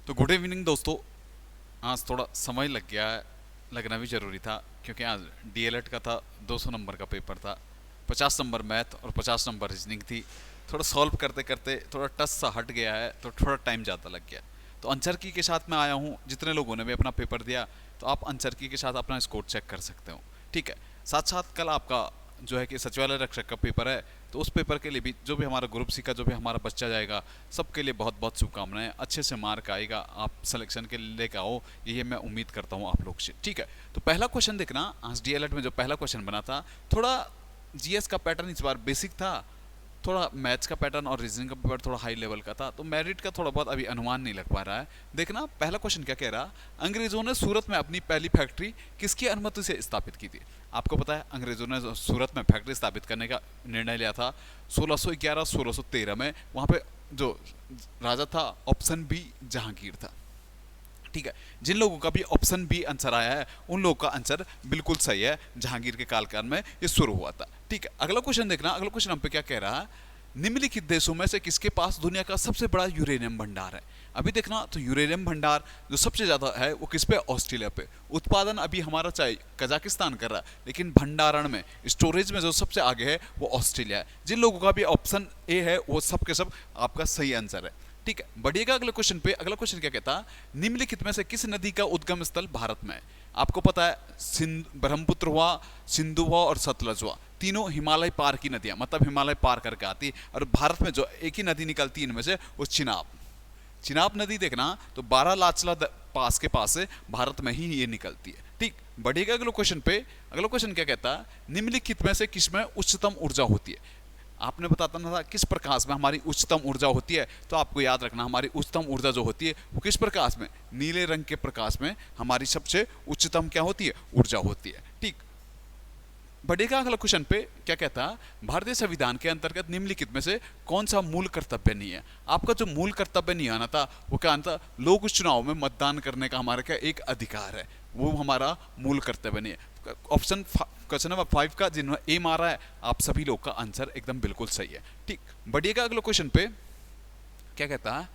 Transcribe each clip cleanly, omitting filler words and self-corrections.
तो good evening दोस्तों। आज थोड़ा समय लग गया है, लगना भी ज़रूरी था क्योंकि आज डीएलएड का था। 200 नंबर का पेपर था, 50 नंबर मैथ और 50 नंबर रीजनिंग थी। थोड़ा सॉल्व करते करते थोड़ा टच सा हट गया है तो थोड़ा टाइम ज़्यादा लग गया। तो आंसर की के साथ मैं आया हूँ। जितने लोगों ने भी अपना पेपर दिया तो आप आंसर की के साथ अपना स्कोर चेक कर सकते हो। ठीक है, साथ साथ कल आपका जो है कि सचिवालय रक्षक का पेपर है, तो उस पेपर के लिए भी जो भी हमारा ग्रुप सी का जो भी हमारा बच्चा जाएगा, सबके लिए बहुत बहुत शुभकामनाएं। अच्छे से मार्क आएगा, आप सिलेक्शन के लिए लेकर आओ, ये मैं उम्मीद करता हूँ आप लोग से। ठीक है, तो पहला क्वेश्चन देखना। आज डीएलएड में जो पहला क्वेश्चन बना था, थोड़ा जीएस का पैटर्न इस बार बेसिक था, थोड़ा मैथ्स का पैटर्न और रीजनिंग का पेपर थोड़ा हाई लेवल का था, तो मेरिट का थोड़ा बहुत अभी अनुमान नहीं लग पा रहा है। देखना पहला क्वेश्चन क्या कह रहा। अंग्रेजों ने सूरत में अपनी पहली फैक्ट्री किसकी अनुमति से स्थापित की थी? आपको पता है अंग्रेजों ने सूरत में फैक्ट्री स्थापित करने का निर्णय लिया था 1611-1613 में। वहाँ पे जो राजा था, ऑप्शन बी जहांगीर था। ठीक है, जिन लोगों का भी ऑप्शन बी आंसर आया है उन लोगों का आंसर बिल्कुल सही है। जहांगीर के कालकाल में ये शुरू हुआ था। ठीक है, अगला क्वेश्चन देखना। अगला क्वेश्चन हम पे क्या कह रहा है। निम्नलिखित देशों में से किसके पास दुनिया का सबसे बड़ा यूरेनियम भंडार है? अभी देखना, तो यूरेनियम भंडार जो सबसे ज्यादा है वो किस पे? ऑस्ट्रेलिया पे। उत्पादन अभी हमारा चाहे कजाकिस्तान कर रहा है, लेकिन भंडारण में, स्टोरेज में जो सबसे आगे है वो ऑस्ट्रेलिया है। जिन लोगों का भी ऑप्शन ए है वो सब के सब आपका सही आंसर है। ठीक है, बढ़िएगा अगले क्वेश्चन पे। अगला क्वेश्चन क्या कहता है। निम्नलिखित में से किस नदी का उद्गम स्थल भारत में है? आपको पता है ब्रह्मपुत्र हुआ, सिंधु हुआ और सतलज हुआ, तीनों हिमालय पार की नदियां, मतलब हिमालय पार करके आती। और भारत में जो एक ही नदी निकलती है इनमें से, वो चिनाब। चिनाब नदी देखना, तो बारालाचला पास के पास से भारत में ही ये निकलती है। ठीक, बढ़िएगा अगले क्वेश्चन पे। अगला क्वेश्चन क्या कहता है। निम्नलिखित में से किसमें उच्चतम ऊर्जा होती है? आपने बताता ना था किस प्रकाश में हमारी उच्चतम ऊर्जा होती है, तो आपको याद रखना हमारी उच्चतम ऊर्जा जो होती है वो किस प्रकाश में? नीले रंग के प्रकाश में हमारी सबसे उच्चतम क्या होती है? ऊर्जा होती है। ठीक, बढ़ेगा अगला क्वेश्चन पे। क्या कहता है। भारतीय संविधान के अंतर्गत निम्नलिखित में से कौन सा मूल कर्तव्य नहीं है? आपका जो मूल कर्तव्य नहीं आना था वो क्या आना था? लोक चुनाव में मतदान करने का हमारा क्या एक अधिकार है, वो हमारा मूल कर्तव्य नहीं है। ऑप्शन क्वेश्चन नंबर 5 का जिन्होंने ए मारा है, आप सभी लोग का आंसर एकदम बिल्कुल सही है। ठीक, बढ़िएगा अगले क्वेश्चन पे। क्या कहता है।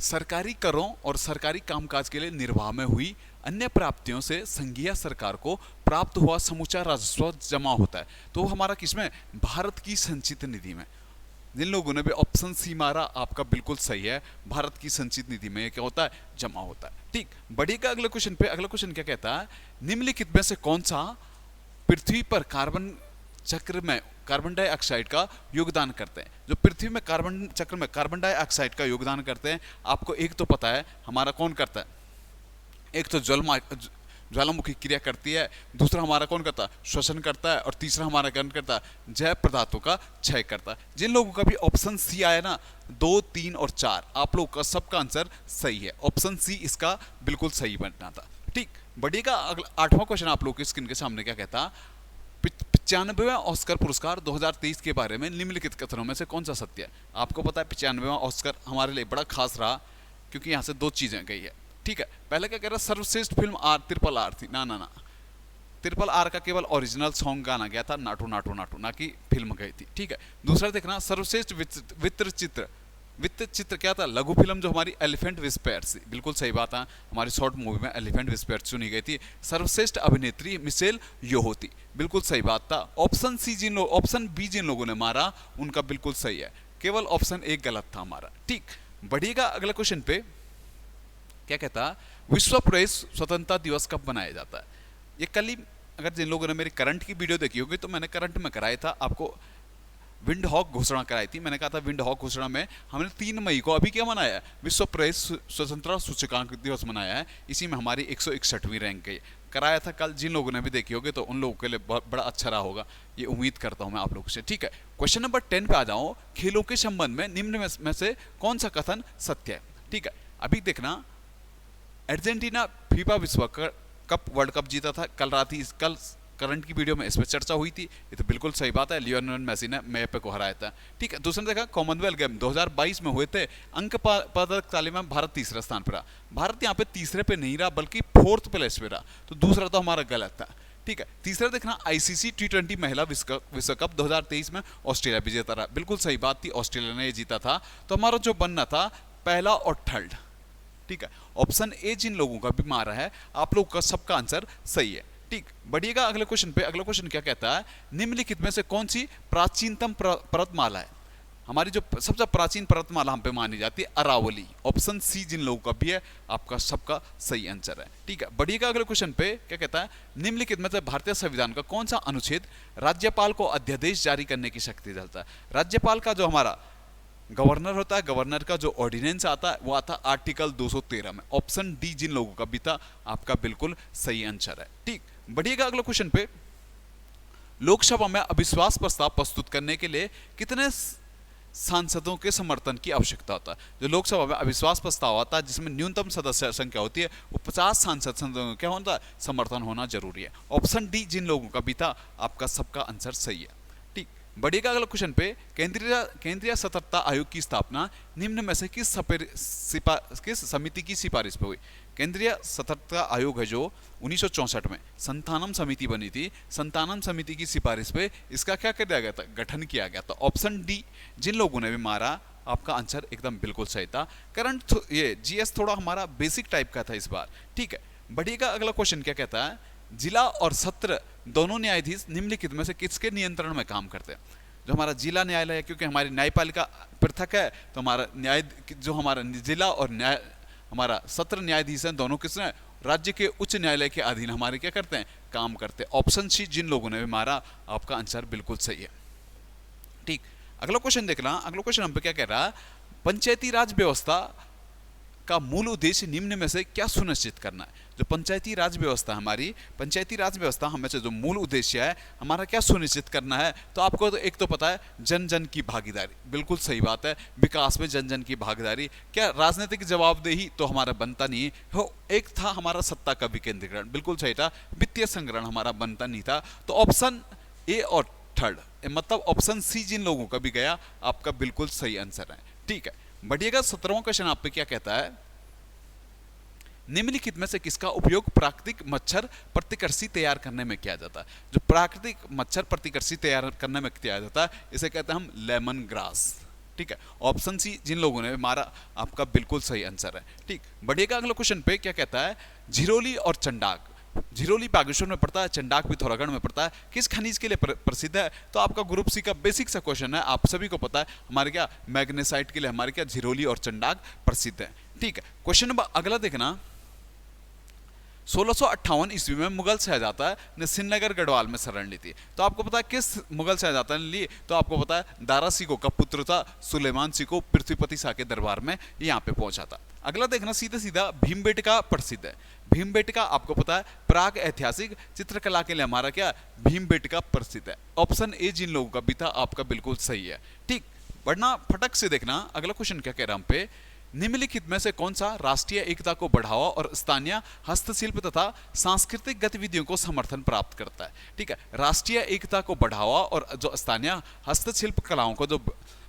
सरकारी करों और सरकारी कामकाज के लिए निर्वाह में हुई अन्य प्राप्तियों से संघीय सरकार को प्राप्त हुआ समूचा राजस्व जमा होता है, तो हमारा किसमें? भारत की संचित निधि में। जिन लोगों ने भी ऑप्शन सी मारा, आपका बिल्कुल सही है। भारत की संचित निधि में क्या होता है? जमा होता है। ठीक, बढ़िएगा अगले क्वेश्चन पे। अगला क्वेश्चन क्या कहता है। निम्नलिखित में से कौन सा पृथ्वी पर कार्बन चक्र में कार्बन डाइऑक्साइड का योगदान करते हैं? जो पृथ्वी में कार्बन चक्र में कार्बन डाइऑक्साइड का योगदान करते हैं, आपको एक तो पता है हमारा कौन करता है? एक तो ज्वालामुखी क्रिया करती है, दूसरा हमारा कौन करता है? श्वसन करता है, और तीसरा हमारा कौन करता है? जैव पदार्थों का क्षय करता है। जिन लोगों का भी ऑप्शन सी आया ना, 2, 3 और 4, आप लोग का सबका आंसर सही है। ऑप्शन सी इसका बिल्कुल सही बनना था। ठीक, बढ़िएगा अगला 8वां क्वेश्चन आप लोग की स्क्रीन के सामने। क्या कहता। 95वां ऑस्कर पुरस्कार 2023 के बारे में निम्नलिखित कथनों में से कौन सा सत्य है? आपको पता है 95वां ऑस्कर हमारे लिए बड़ा खास रहा, क्योंकि यहाँ से 2 चीजें गई है। ठीक है, पहले क्या कह रहा है। सर्वश्रेष्ठ फिल्म ट्रिपल आर थी। ना ना ना, ट्रिपल आर का केवल ओरिजिनल सॉन्ग गाना गया था, नाटू नाटू नाटू, ना कि फिल्म गई थी। ठीक है, दूसरा देखना। सर्वश्रेष्ठ वित्त चित्र क्या था? लघु फिल्म जो हमारी एलिफेंट विस्पेयर्स, बिल्कुल सही बात है। हमारी शॉर्ट मूवी में एलिफेंट विस्पेयर्स चुनी गई थी। सर्वश्रेष्ठ अभिनेत्री मिशेल यो थी, बिल्कुल सही बात था। ऑप्शन बी जिन लोगों ने मारा उनका बिल्कुल सही है, केवल ऑप्शन एक गलत था हमारा। ठीक, बढ़िएगा अगला क्वेश्चन पे। क्या कहता। विश्व प्रेस स्वतंत्रता दिवस कब मनाया जाता है? ये कल ही, अगर जिन लोगों ने मेरी करंट की वीडियो देखी होगी तो मैंने करंट में कराया था आपको, विंड हॉक घोषणा कराई थी। मैंने कहा था विंड हॉक घोषणा में हमने 3 मई को अभी क्या मनाया है? विश्व प्रेस स्वतंत्रता सूचकांक दिवस मनाया है। इसी में हमारी 161वीं रैंक गई। कराया था कल, जिन लोगों ने भी देखी होगी तो उन लोगों के लिए बहुत बड़ा अच्छा रहा होगा, ये उम्मीद करता हूं मैं आप लोगों से। ठीक है, क्वेश्चन नंबर 10 पे आ जाओ। खेलों के संबंध में निम्न में से कौन सा कथन सत्य है? ठीक है, अभी देखना। अर्जेंटीना फीफा विश्व कप वर्ल्ड कप जीता था कल रात ही। कल करंट की वीडियो में इस पर चर्चा हुई थी, ये तो बिल्कुल सही बात है। लियोनेल मेसी ने मेपे को हराया था। ठीक है, दूसरा देखा। कॉमनवेल्थ गेम 2022 में हुए थे, अंक पदक तालिका में भारत तीसरे स्थान पर रहा। भारत यहाँ पे तीसरे पे नहीं रहा बल्कि 4th प्लेस पे रहा, तो दूसरा तो हमारा गलत था। ठीक है, तीसरा देखना। आईसीसी T20 महिला विश्व कप 2023 में ऑस्ट्रेलिया विजेता रहा, बिल्कुल सही बात थी, ऑस्ट्रेलिया ने ये जीता था। तो हमारा जो बनना था पहला और थर्ड, ठीक है। ऑप्शन ए जिन लोगों का भी मारा है, आप लोग का सबका आंसर सही है। ठीक, बढ़िएगा अगले क्वेश्चन पे। अगला क्वेश्चन क्या कहता है, निम्नलिखित में से कौन सी प्राचीनतम पर्वतमाला है? हमारी जो सबसे प्राचीन पर्वतमाला हम पे मानी जाती है अरावली। ऑप्शन सी जिन लोगों का भी है, आपका सबका सही आंसर है। ठीक है, बढ़िएगा अगले क्वेश्चन पे। क्या कहता है, निम्नलिखित में से भारतीय संविधान का कौन सा अनुच्छेद राज्यपाल को अध्यादेश जारी करने की शक्ति देता है? राज्यपाल का जो हमारा गवर्नर होता है, गवर्नर का जो ऑर्डिनेंस आता है वो आता है आर्टिकल 213 में। ऑप्शन डी जिन लोगों का भी था, आपका बिल्कुल सही आंसर है। ठीक, बढ़िएगा अगले क्वेश्चन पे। लोकसभा में अविश्वास प्रस्ताव प्रस्तुत करने के लिए कितने सांसदों के समर्थन की आवश्यकता होता है? जो लोकसभा में अविश्वास प्रस्ताव आता है जिसमें न्यूनतम सदस्य संख्या होती है, वो 50 सांसद क्या होता है, समर्थन होना जरूरी है। ऑप्शन डी जिन लोगों का भी था, आपका सबका आंसर सही है। ठीक, बढ़िएगा अगला क्वेश्चन पे। केंद्रीय सतर्कता आयोग की स्थापना निम्न में से किस समिति की सिफारिश पे हुई? केंद्रीय सतर्कता आयोग है जो 1964 में संतानम समिति बनी थी, संतानम समिति की सिफारिश पे इसका क्या किया गया था, गठन किया गया था। ऑप्शन डी जिन लोगों ने भी मारा, आपका आंसर एकदम बिल्कुल सही था। करंट ये जीएस थोड़ा हमारा बेसिक टाइप का था इस बार। ठीक है, बढ़िएगा अगला क्वेश्चन क्या कहता है, जिला और सत्र दोनों न्यायाधीश निम्नलिखित में से किसके नियंत्रण में काम करते हैं? जो हमारा जिला न्यायालय है, क्योंकि हमारी न्यायपालिका पृथक है, तो हमारा न्याय जो हमारा जिला और न्याय हमारा सत्र न्यायाधीश हैं, दोनों किसने, राज्य के उच्च न्यायालय के अधीन हमारे क्या करते हैं, काम करते हैं। ऑप्शन सी जिन लोगों ने भी मारा, आपका आंसर बिल्कुल सही है। ठीक, अगला क्वेश्चन देखना। अगला क्वेश्चन हम पे क्या कह रहा है, पंचायती राज व्यवस्था का मूल उद्देश्य निम्न में से क्या सुनिश्चित करना है? जो पंचायती राज व्यवस्था हमारी, पंचायती राज व्यवस्था हमें से जो मूल उद्देश्य है हमारा, क्या सुनिश्चित करना है? तो आपको तो एक तो पता है, जन जन की भागीदारी, बिल्कुल सही बात है। विकास में जन जन की भागीदारी, क्या राजनीतिक जवाबदेही तो हमारा बनता नहीं हो। एक था हमारा सत्ता का विकेंद्रीकरण, बिल्कुल सही था। वित्तीय संग्रहण हमारा बनता नहीं था। तो ऑप्शन ए और थर्ड, मतलब ऑप्शन सी जिन लोगों का भी गया, आपका बिल्कुल सही आंसर है। ठीक है, बढ़िएगा 17वां क्वेश्चन आप पे क्या कहता है, निम्नलिखित में से किसका उपयोग प्राकृतिक मच्छर प्रतिकर्षी तैयार करने में किया जाता है? जो प्राकृतिक मच्छर प्रतिकर्षी तैयार करने में किया जाता है, इसे कहते हैं हम लेमन ग्रास। ठीक है, ऑप्शन सी जिन लोगों ने मारा, आपका बिल्कुल सही आंसर है। ठीक, बढ़िएगा अगला क्वेश्चन पे क्या कहता है, झिरोली और चंडाक, झिरोली बागेश्वर में पड़ता है, चंडाक पिथौरागढ़ में पड़ता है, किस खनिज के लिए प्रसिद्ध है? तो आपका ग्रुप सी का बेसिक सा क्वेश्चन है, आप सभी को पता है, हमारे क्या मैग्नेसाइट के लिए हमारे क्या झिरोली और चंडाक प्रसिद्ध है। ठीक है, क्वेश्चन नंबर अगला देखना। 1658 ईस्वी में मुगल शहजादा ने श्रीनगर गढ़वाल में शरण ली थी। तो आपको पता है किस मुगल शहजादा ने ली? तो आपको पता है दारा सिकोह का पुत्र था सुलेमान सिकोह, पृथ्वीपति शाह के दरबार में यहाँ पे पहुंचा था। अगला देखना, सीधा सीधा भीमबेटका प्रसिद्ध है। भीमबेटका आपको पता है प्राग ऐतिहासिक चित्रकला के लिए हमारा क्या, भीमबेटका प्रसिद्ध है। ऑप्शन ए जिन लोगों का भी था, आपका बिल्कुल सही है। ठीक, वरना फटक से देखना अगला क्वेश्चन क्या कह रहा हम पे, निम्नलिखित में से कौन सा राष्ट्रीय एकता को बढ़ावा और स्थानीय हस्तशिल्प तथा सांस्कृतिक गतिविधियों को समर्थन प्राप्त करता है? ठीक है, राष्ट्रीय एकता को बढ़ावा और जो स्थानीय हस्तशिल्प कलाओं को जो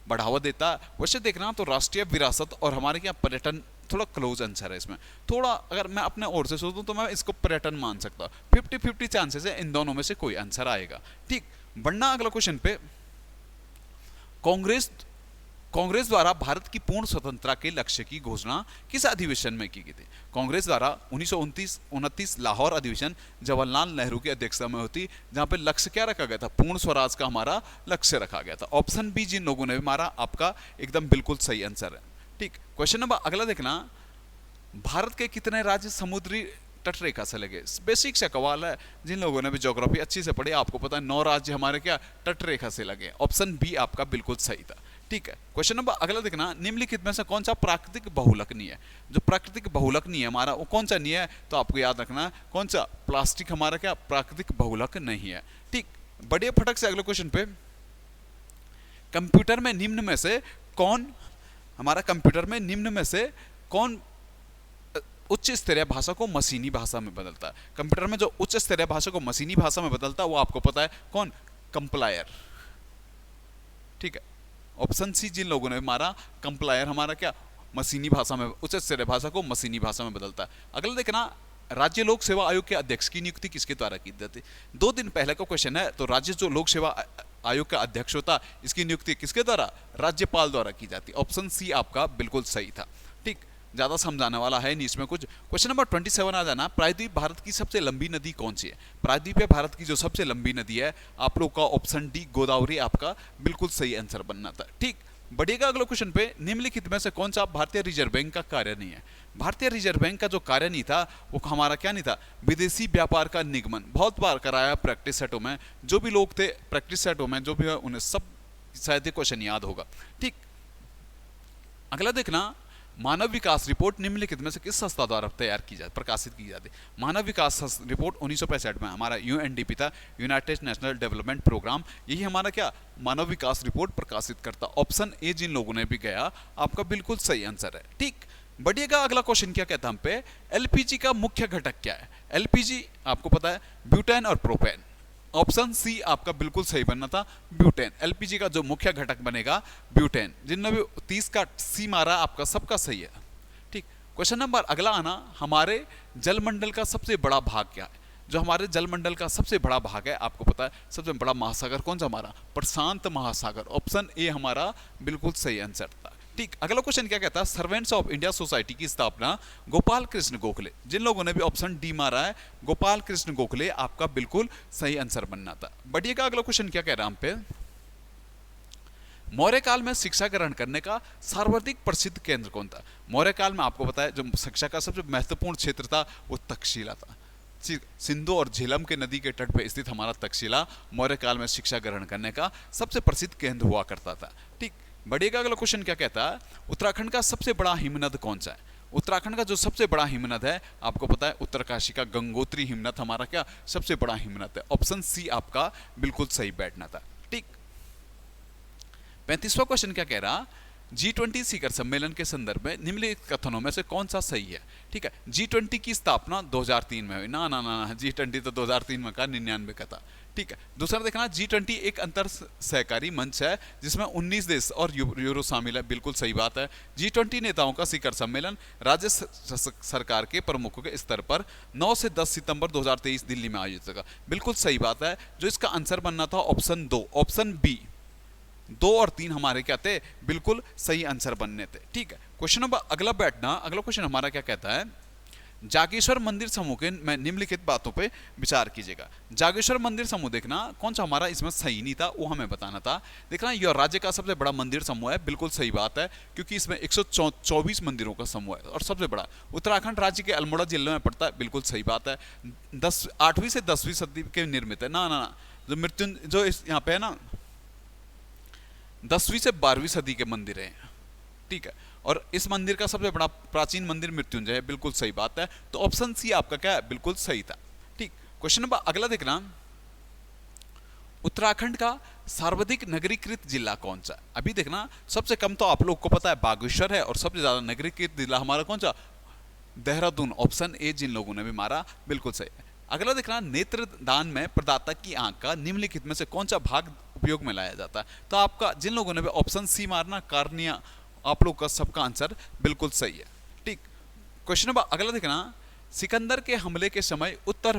बढ़ावा देता है, वैसे देखना तो राष्ट्रीय विरासत और हमारे क्या पर्यटन थोड़ा क्लोज आंसर है इसमें। थोड़ा अगर मैं अपने ओर से सोचूं तो मैं इसको पर्यटन मान सकता हूँ। 50-50 चांसेस है इन दोनों में से कोई आंसर आएगा। ठीक, बढ़ना अगला क्वेश्चन पे। कांग्रेस द्वारा भारत की पूर्ण स्वतंत्रता के लक्ष्य की घोषणा किस अधिवेशन में की गई थी? कांग्रेस द्वारा 1929 लाहौर अधिवेशन जवाहरलाल नेहरू की अध्यक्षता में होती, जहां पे लक्ष्य क्या रखा गया था, पूर्ण स्वराज का हमारा लक्ष्य रखा गया था। ऑप्शन बी जिन लोगों ने भी मारा, आपका एकदम बिल्कुल सही आंसर है। ठीक, क्वेश्चन नंबर अगला देखना, भारत के कितने राज्य समुद्री तट रेखा से लगे? बेसिक सा सवाल है, जिन लोगों ने भी ज्योग्राफी अच्छी से पढ़ी आपको पता है 9 राज्य हमारे क्या तट रेखा से लगे। ऑप्शन बी आपका बिल्कुल सही था। ठीक है, क्वेश्चन नंबर अगला देखना, निम्नलिखित में से कौन सा प्राकृतिक बहुलक नहीं है? जो प्राकृतिक बहुलक नहीं है हमारा, वो कौन सा नहीं है? तो आपको याद रखना कौन सा, प्लास्टिक हमारा क्या प्राकृतिक बहुलक नहीं है। ठीक, बढ़िया फटक से अगले क्वेश्चन पे, कंप्यूटर में निम्न में से कौन हमारा कंप्यूटर में निम्न में से कौन उच्च स्तरीय भाषा को मशीनी भाषा में बदलता है? कंप्यूटर में जो उच्च स्तरीय भाषा को मशीनी भाषा में बदलता है वो आपको पता है कौन, कंप्लायर। ठीक है, ऑप्शन सी जिन लोगों ने मारा, कंप्लायर हमारा क्या मशीनी भाषा में, उच्च स्तरीय भाषा को मशीनी भाषा में बदलता है। अगला देखना, राज्य लोक सेवा आयोग के अध्यक्ष की नियुक्ति किसके द्वारा की जाती है? 2 दिन पहले का क्वेश्चन है, तो राज्य जो लोक सेवा आयोग का अध्यक्ष होता, इसकी नियुक्ति किसके द्वारा, राज्यपाल द्वारा की जाती। ऑप्शन सी आपका बिल्कुल सही था। ठीक, ज़्यादा समझाने वाला है नहीं इसमें कुछ। क्वेश्चन नंबर 27 आ जाना, प्रायद्वीप भारत की सबसे लंबी नदी कौन सी है? प्रायद्वीप भारत की जो सबसे लंबी नदी है आप लोग का ऑप्शन डी गोदावरी आपका बिल्कुल सही आंसर बनना था। ठीक, बढ़िएगा अगले क्वेश्चन पे। निम्नलिखित में से कौन सा भारतीय रिजर्व बैंक का कार्य नहीं है? भारतीय रिजर्व बैंक का जो कार्य नहीं था वो हमारा क्या नहीं था? विदेशी व्यापार का निगमन। बहुत बार कराया प्रैक्टिस सेटों में, जो भी लोग थे प्रैक्टिस सेटों में जो भी है उन्हें सब शायद ये क्वेश्चन याद होगा। ठीक, अगला देखना, मानव विकास रिपोर्ट निम्नलिखित में से किस संस्था द्वारा तैयार की जाती, प्रकाशित की जाती? मानव विकास रिपोर्ट 1965 में हमारा यूएनडीपी था, यूनाइटेड नेशनल डेवलपमेंट प्रोग्राम, यही हमारा क्या मानव विकास रिपोर्ट प्रकाशित करता। ऑप्शन ए जिन लोगों ने भी गया आपका बिल्कुल सही आंसर है। ठीक, बढ़िएगा अगला क्वेश्चन क्या कहता है हम पे, एलपीजी का मुख्य घटक क्या है? एलपीजी आपको पता है ब्यूटेन और प्रोपेन। ऑप्शन सी आपका बिल्कुल सही बनना था, ब्यूटेन। एलपीजी का जो मुख्य घटक बनेगा ब्यूटेन। जिनने भी 30 का सी मारा आपका सबका सही है। ठीक, क्वेश्चन नंबर अगला आना, हमारे जलमंडल का सबसे बड़ा भाग क्या है? जो हमारे जलमंडल का सबसे बड़ा भाग है आपको पता है, सबसे बड़ा महासागर कौन सा हमारा? प्रशांत महासागर। ऑप्शन ए हमारा बिल्कुल सही आंसर था। ठीक, अगला क्वेश्चन क्या कहता है, सर्वेंट्स ऑफ इंडिया सोसाइटी की स्थापना गोपाल कृष्ण गोखले। जिन लोगों ने भी ऑप्शन डी मारा है गोपाल कृष्ण गोखले आपका बिल्कुल सही आंसर बनना था। बढ़िएगा अगला क्वेश्चन क्या कह रहा है हम पे, मौर्य काल में शिक्षा ग्रहण करने का सर्वाधिक प्रसिद्ध केंद्र कौन था? मौर्य काल में आपको पता है जो शिक्षा का सबसे महत्वपूर्ण क्षेत्र था वो तक्षशिला था। सिंधु और झेलम के नदी के तट पर स्थित हमारा तक्षशिला मौर्य काल में शिक्षा ग्रहण करने का सबसे प्रसिद्ध केंद्र हुआ करता था। ठीक, बढ़िएगा अगला क्वेश्चन क्या कहता है, उत्तराखंड का सबसे बड़ा हिमनद कौन सा है? उत्तराखंड का जो सबसे बड़ा हिमनद है आपको पता है उत्तरकाशी का गंगोत्री हिमनद हमारा क्या सबसे बड़ा हिमनद है। ऑप्शन सी आपका बिल्कुल सही बैठना था। ठीक, 35वां क्वेश्चन क्या कह रहा, G20 शिखर सम्मेलन के संदर्भ में निम्नलिखित कथनों में से कौन सा सही है? ठीक है, G20 की स्थापना 2003 में हुई। ना ना ना, G20 तो 2003 में का 99 का था। ठीक है, दूसरा देखना, G20 एक अंतर सहकारी मंच है जिसमें 19 देश और यूरो शामिल है। बिल्कुल सही बात है। G20 नेताओं का शिखर सम्मेलन राज्य सरकार के प्रमुखों के स्तर पर 9 से 10 सितंबर 2023 दिल्ली में आयोजित होगा। बिल्कुल सही बात है। जो इसका आंसर बनना था ऑप्शन 2, ऑप्शन बी 2 और 3 हमारे क्या थे? बिल्कुल सही आंसर बनने थे। ठीक है, क्वेश्चन नंबर अगला बैठना, अगला क्वेश्चन हमारा क्या कहता है, जागेश्वर मंदिर समूह के में निम्नलिखित बातों पे विचार कीजिएगा। जागेश्वर मंदिर समूह देखना कौन सा हमारा इसमें सही नहीं था वो हमें बताना था। देखना यह राज्य का सबसे बड़ा मंदिर समूह है। बिल्कुल सही बात है क्योंकि इसमें 124 मंदिरों का समूह है और सबसे बड़ा उत्तराखंड राज्य के अल्मोड़ा जिले में पड़ता है। बिल्कुल सही बात है। 8वीं से 10वीं सदी के निर्मित है। ना ना ना, जो मृत्युंजय जो यहाँ पे है ना 10वीं से 12वीं सदी के मंदिर हैं। ठीक है, और इस मंदिर का सबसे बड़ा प्राचीन मंदिर मृत्युंजय है। बिल्कुल सही बात है। तो ऑप्शन सी आपका क्या है? बिल्कुल सही था। ठीक, क्वेश्चन नंबर अगला देखना, उत्तराखंड का सर्वाधिक नगरीकृत जिला कौन सा? अभी देखना सबसे कम तो आप लोग को पता है बागेश्वर है और सबसे ज्यादा नगरीकृत जिला हमारा कौन सा? देहरादून। ऑप्शन ए जिन लोगों ने भी मारा बिल्कुल सही है। अगला देखना, नेत्रदान में प्रदाता की आंख का निम्नलिखित में से कौन सा भाग उपयोग में लाया जाता है? तो आपका जिन लोगों ने भी ऑप्शन सी मारना कार्निया, आप लोग का सबका आंसर बिल्कुल सही है। ठीक, क्वेश्चन नंबर अगला देखना, सिकंदर के हमले के समय उत्तर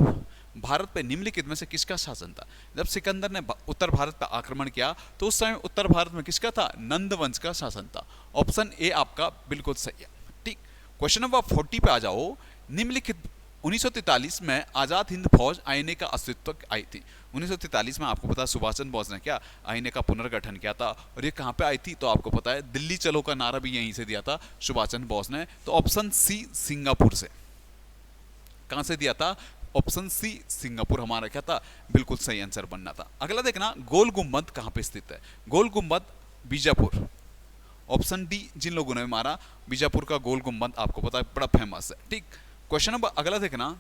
भारत पे निम्नलिखित में से किसका शासन था? जब सिकंदर ने उत्तर भारत पर आक्रमण किया तो उस समय उत्तर भारत में किसका था? नंद वंश का शासन था। ऑप्शन ए आपका बिल्कुल सही है। ठीक, क्वेश्चन नंबर 40 पे आ जाओ। निम्नलिखित 1943 में आजाद हिंद फौज आईएनए का अस्तित्व आई थी। 1943 में आपको पता है सुभाष चंद्र बोस ने क्या आईएनए का पुनर्गठन किया था और ये कहाँ पे आई थी? तो आपको पता है दिल्ली चलो का नारा भी यहीं से दिया था सुभाष चंद्र बोस ने। तो ऑप्शन सी सिंगापुर से। कहाँ से दिया था? ऑप्शन सी सिंगापुर हमारा क्या था? बिल्कुल सही आंसर बनना था। अगला देखना, गोल गुम्बद कहाँ पे स्थित है? गोल गुम्बद बीजापुर। ऑप्शन डी जिन लोगों ने मारा बीजापुर का गोल गुम्बद आपको पता है बड़ा फेमस है। ठीक, क्वेश्चन नंबर अगला देखना,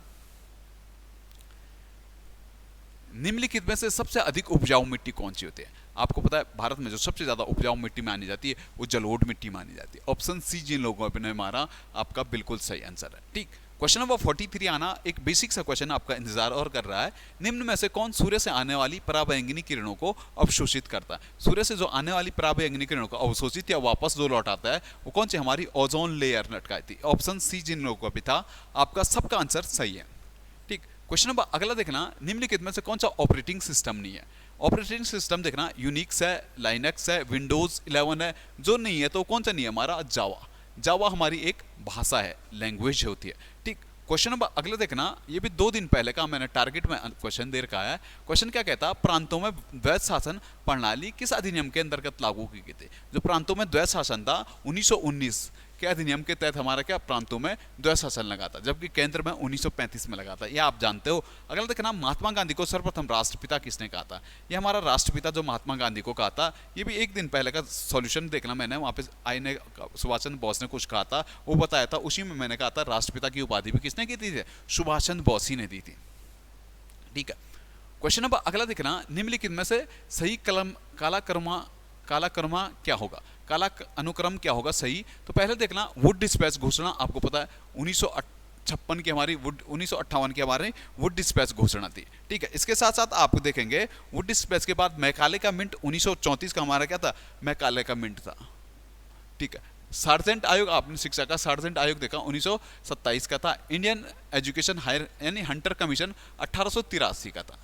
निम्नलिखित में से सबसे अधिक उपजाऊ मिट्टी कौन सी होती है? आपको पता है भारत में जो सबसे ज्यादा उपजाऊ मिट्टी मानी जाती है वो जलोढ़ मिट्टी मानी जाती है। ऑप्शन सी जिन लोगों ने मारा आपका बिल्कुल सही आंसर है। ठीक, क्वेश्चन नंबर 43 आना, एक बेसिक सा क्वेश्चन आपका इंतजार और कर रहा है। निम्न में से कौन सूर्य से आने वाली पराबैंगनी किरणों को अवशोषित करता है? सूर्य से जो आने वाली पराबैंगनी किरणों को अवशोषित या वापस जो लौटाता है वो कौन सी? हमारी ओजोन लेयर लटकाई थी। ऑप्शन सी जिन लोगों का भी था आपका सबका आंसर सही है। ठीक, क्वेश्चन नंबर अगला देखना, निम्नलिखित में से कौन सा ऑपरेटिंग सिस्टम नहीं है? ऑपरेटिंग सिस्टम देखना यूनिक्स है, लाइनक्स है, विंडोज 11 है। जो नहीं है तो कौन सा नहीं है? हमारा जावा। जावा हमारी एक भाषा है, लैंग्वेज होती है। ठीक, क्वेश्चन नंबर अगला देखना, ये भी 2 दिन पहले का मैंने टारगेट में क्वेश्चन दे रखा है। क्वेश्चन क्या कहता है, प्रांतों में द्वैध शासन प्रणाली किस अधिनियम के अंतर्गत लागू की गई थी। जो प्रांतों में द्वैध शासन था 1919 के अधिनियम के तहत हमारा क्या प्रांतों में द्वैध शासन लगा था, जबकि केंद्र में 1935 में लगा था। ये आप जानते हो। अगला देखना, महात्मा गांधी को सर्वप्रथम राष्ट्रपिता किसने कहा था। ये हमारा राष्ट्रपिता जो महात्मा गांधी को कहा था, ये भी 1 दिन पहले का सॉल्यूशन देखना, मैंने वहाँ पे आई ने सुभाष चंद्र बोस ने कुछ कहा था, वो बताया था, उसी में मैंने कहा था राष्ट्रपिता की उपाधि भी किसने की थी, सुभाष चंद्र बोस ही ने दी थी। ठीक है, क्वेश्चन नंबर अगला देखना, निम्नलिखित में से सही कालक्रम क्या होगा, काला अनुक्रम क्या होगा सही। तो पहले देखना, वुड डिस्पैच घोषणा, आपको पता है 1956 की हमारी 1958 की हमारी वुड डिस्पैच घोषणा थी। ठीक है, इसके साथ साथ आप देखेंगे वुड डिस्पैच के बाद मैकाले का मिंट 1934 का हमारा क्या था, मैकाले का मिंट था। ठीक है, सार्जेंट आयोग, आपने शिक्षा का सार्जेंट आयोग देखा 1927 का था। इंडियन एजुकेशन हायर यानी हंटर कमीशन 1883 का था।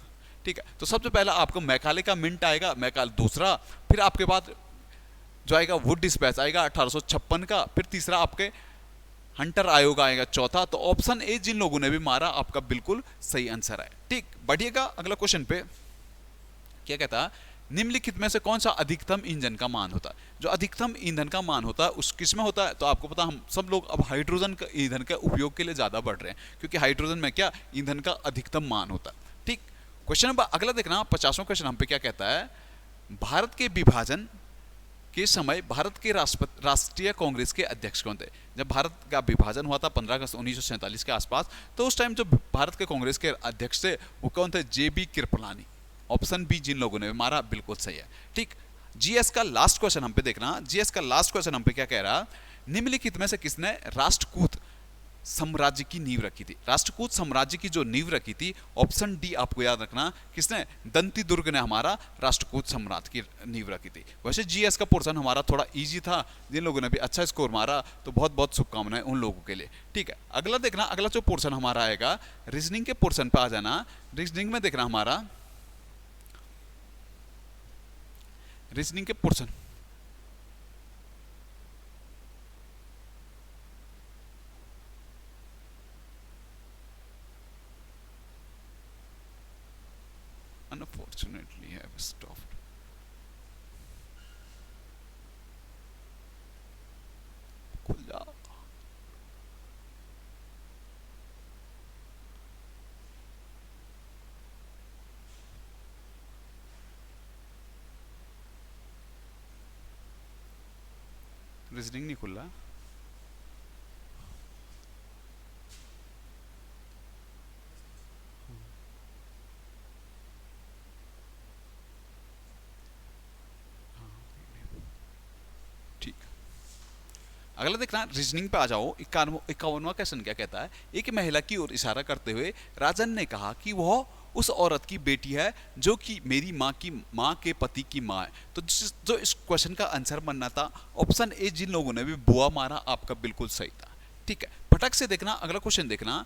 ठीक है, तो सबसे पहला आपको मैकाले का मिंट आएगा, मैकाले दूसरा, फिर आपके बाद जो आएगा वुड डिस्पैच आएगा 1856 का, फिर तीसरा आपके हंटर आयोग आएगा चौथा। तो ऑप्शन ए जिन लोगों ने भी मारा आपका बिल्कुल सही आंसर है। ठीक, बढ़िएगा अगला क्वेश्चन पे। क्या कहता है, निम्नलिखित में से कौन सा अधिकतम ईंधन का मान होता है। जो अधिकतम ईंधन का मान होता है उस किस में होता है, तो आपको पता, हम सब लोग अब हाइड्रोजन का ईंधन का उपयोग के लिए ज्यादा बढ़ रहे हैं, क्योंकि हाइड्रोजन में क्या ईंधन का अधिकतम मान होता है। ठीक, क्वेश्चन नंबर अगला देखना, 50वां क्वेश्चन हम पे क्या कहता है, भारत के विभाजन के समय भारत के राष्ट्रीय कांग्रेस के अध्यक्ष कौन थे। जब भारत का विभाजन हुआ था 15 अगस्त 1947 के आसपास, तो उस टाइम जो भारत के कांग्रेस के अध्यक्ष थे वो कौन थे, JB कृपलानी। ऑप्शन बी जिन लोगों ने मारा बिल्कुल सही है। ठीक, जीएस का लास्ट क्वेश्चन हम पे देखना, जीएस का लास्ट क्वेश्चन हम पे क्या कह रहा, निम्नलिखित में से किसने राष्ट्रकूट साम्राज्य की नींव रखी थी। राष्ट्रकूट साम्राज्य की जो नींव रखी थी, ऑप्शन डी आपको याद रखना, किसने, दंती दुर्ग ने हमारा राष्ट्रकूट साम्राज्य की नींव रखी थी। वैसे जीएस का पोर्शन हमारा थोड़ा इजी था, जिन लोगों ने भी अच्छा स्कोर मारा तो बहुत बहुत शुभकामनाएं उन लोगों के लिए। ठीक है, अगला देखना, अगला जो पोर्शन हमारा आएगा, रीजनिंग के पोर्शन पे आ जाना। रीजनिंग में देखना हमारा, रीजनिंग के पोर्शन unfortunately have stopped. खुल जा। रीजनिंग नहीं खुल रहा। अगला देखना, रीजनिंग पे आ जाओ। 51वां क्वेश्चन क्या कहता है, एक महिला की ओर इशारा करते हुए राजन ने कहा कि वह उस औरत की बेटी है जो कि मेरी माँ के पति की माँ है। तो जो इस क्वेश्चन का आंसर बनना था, ऑप्शन ए जिन लोगों ने भी बुआ मारा आपका बिल्कुल सही था। ठीक है, फटक से देखना, अगला क्वेश्चन देखना,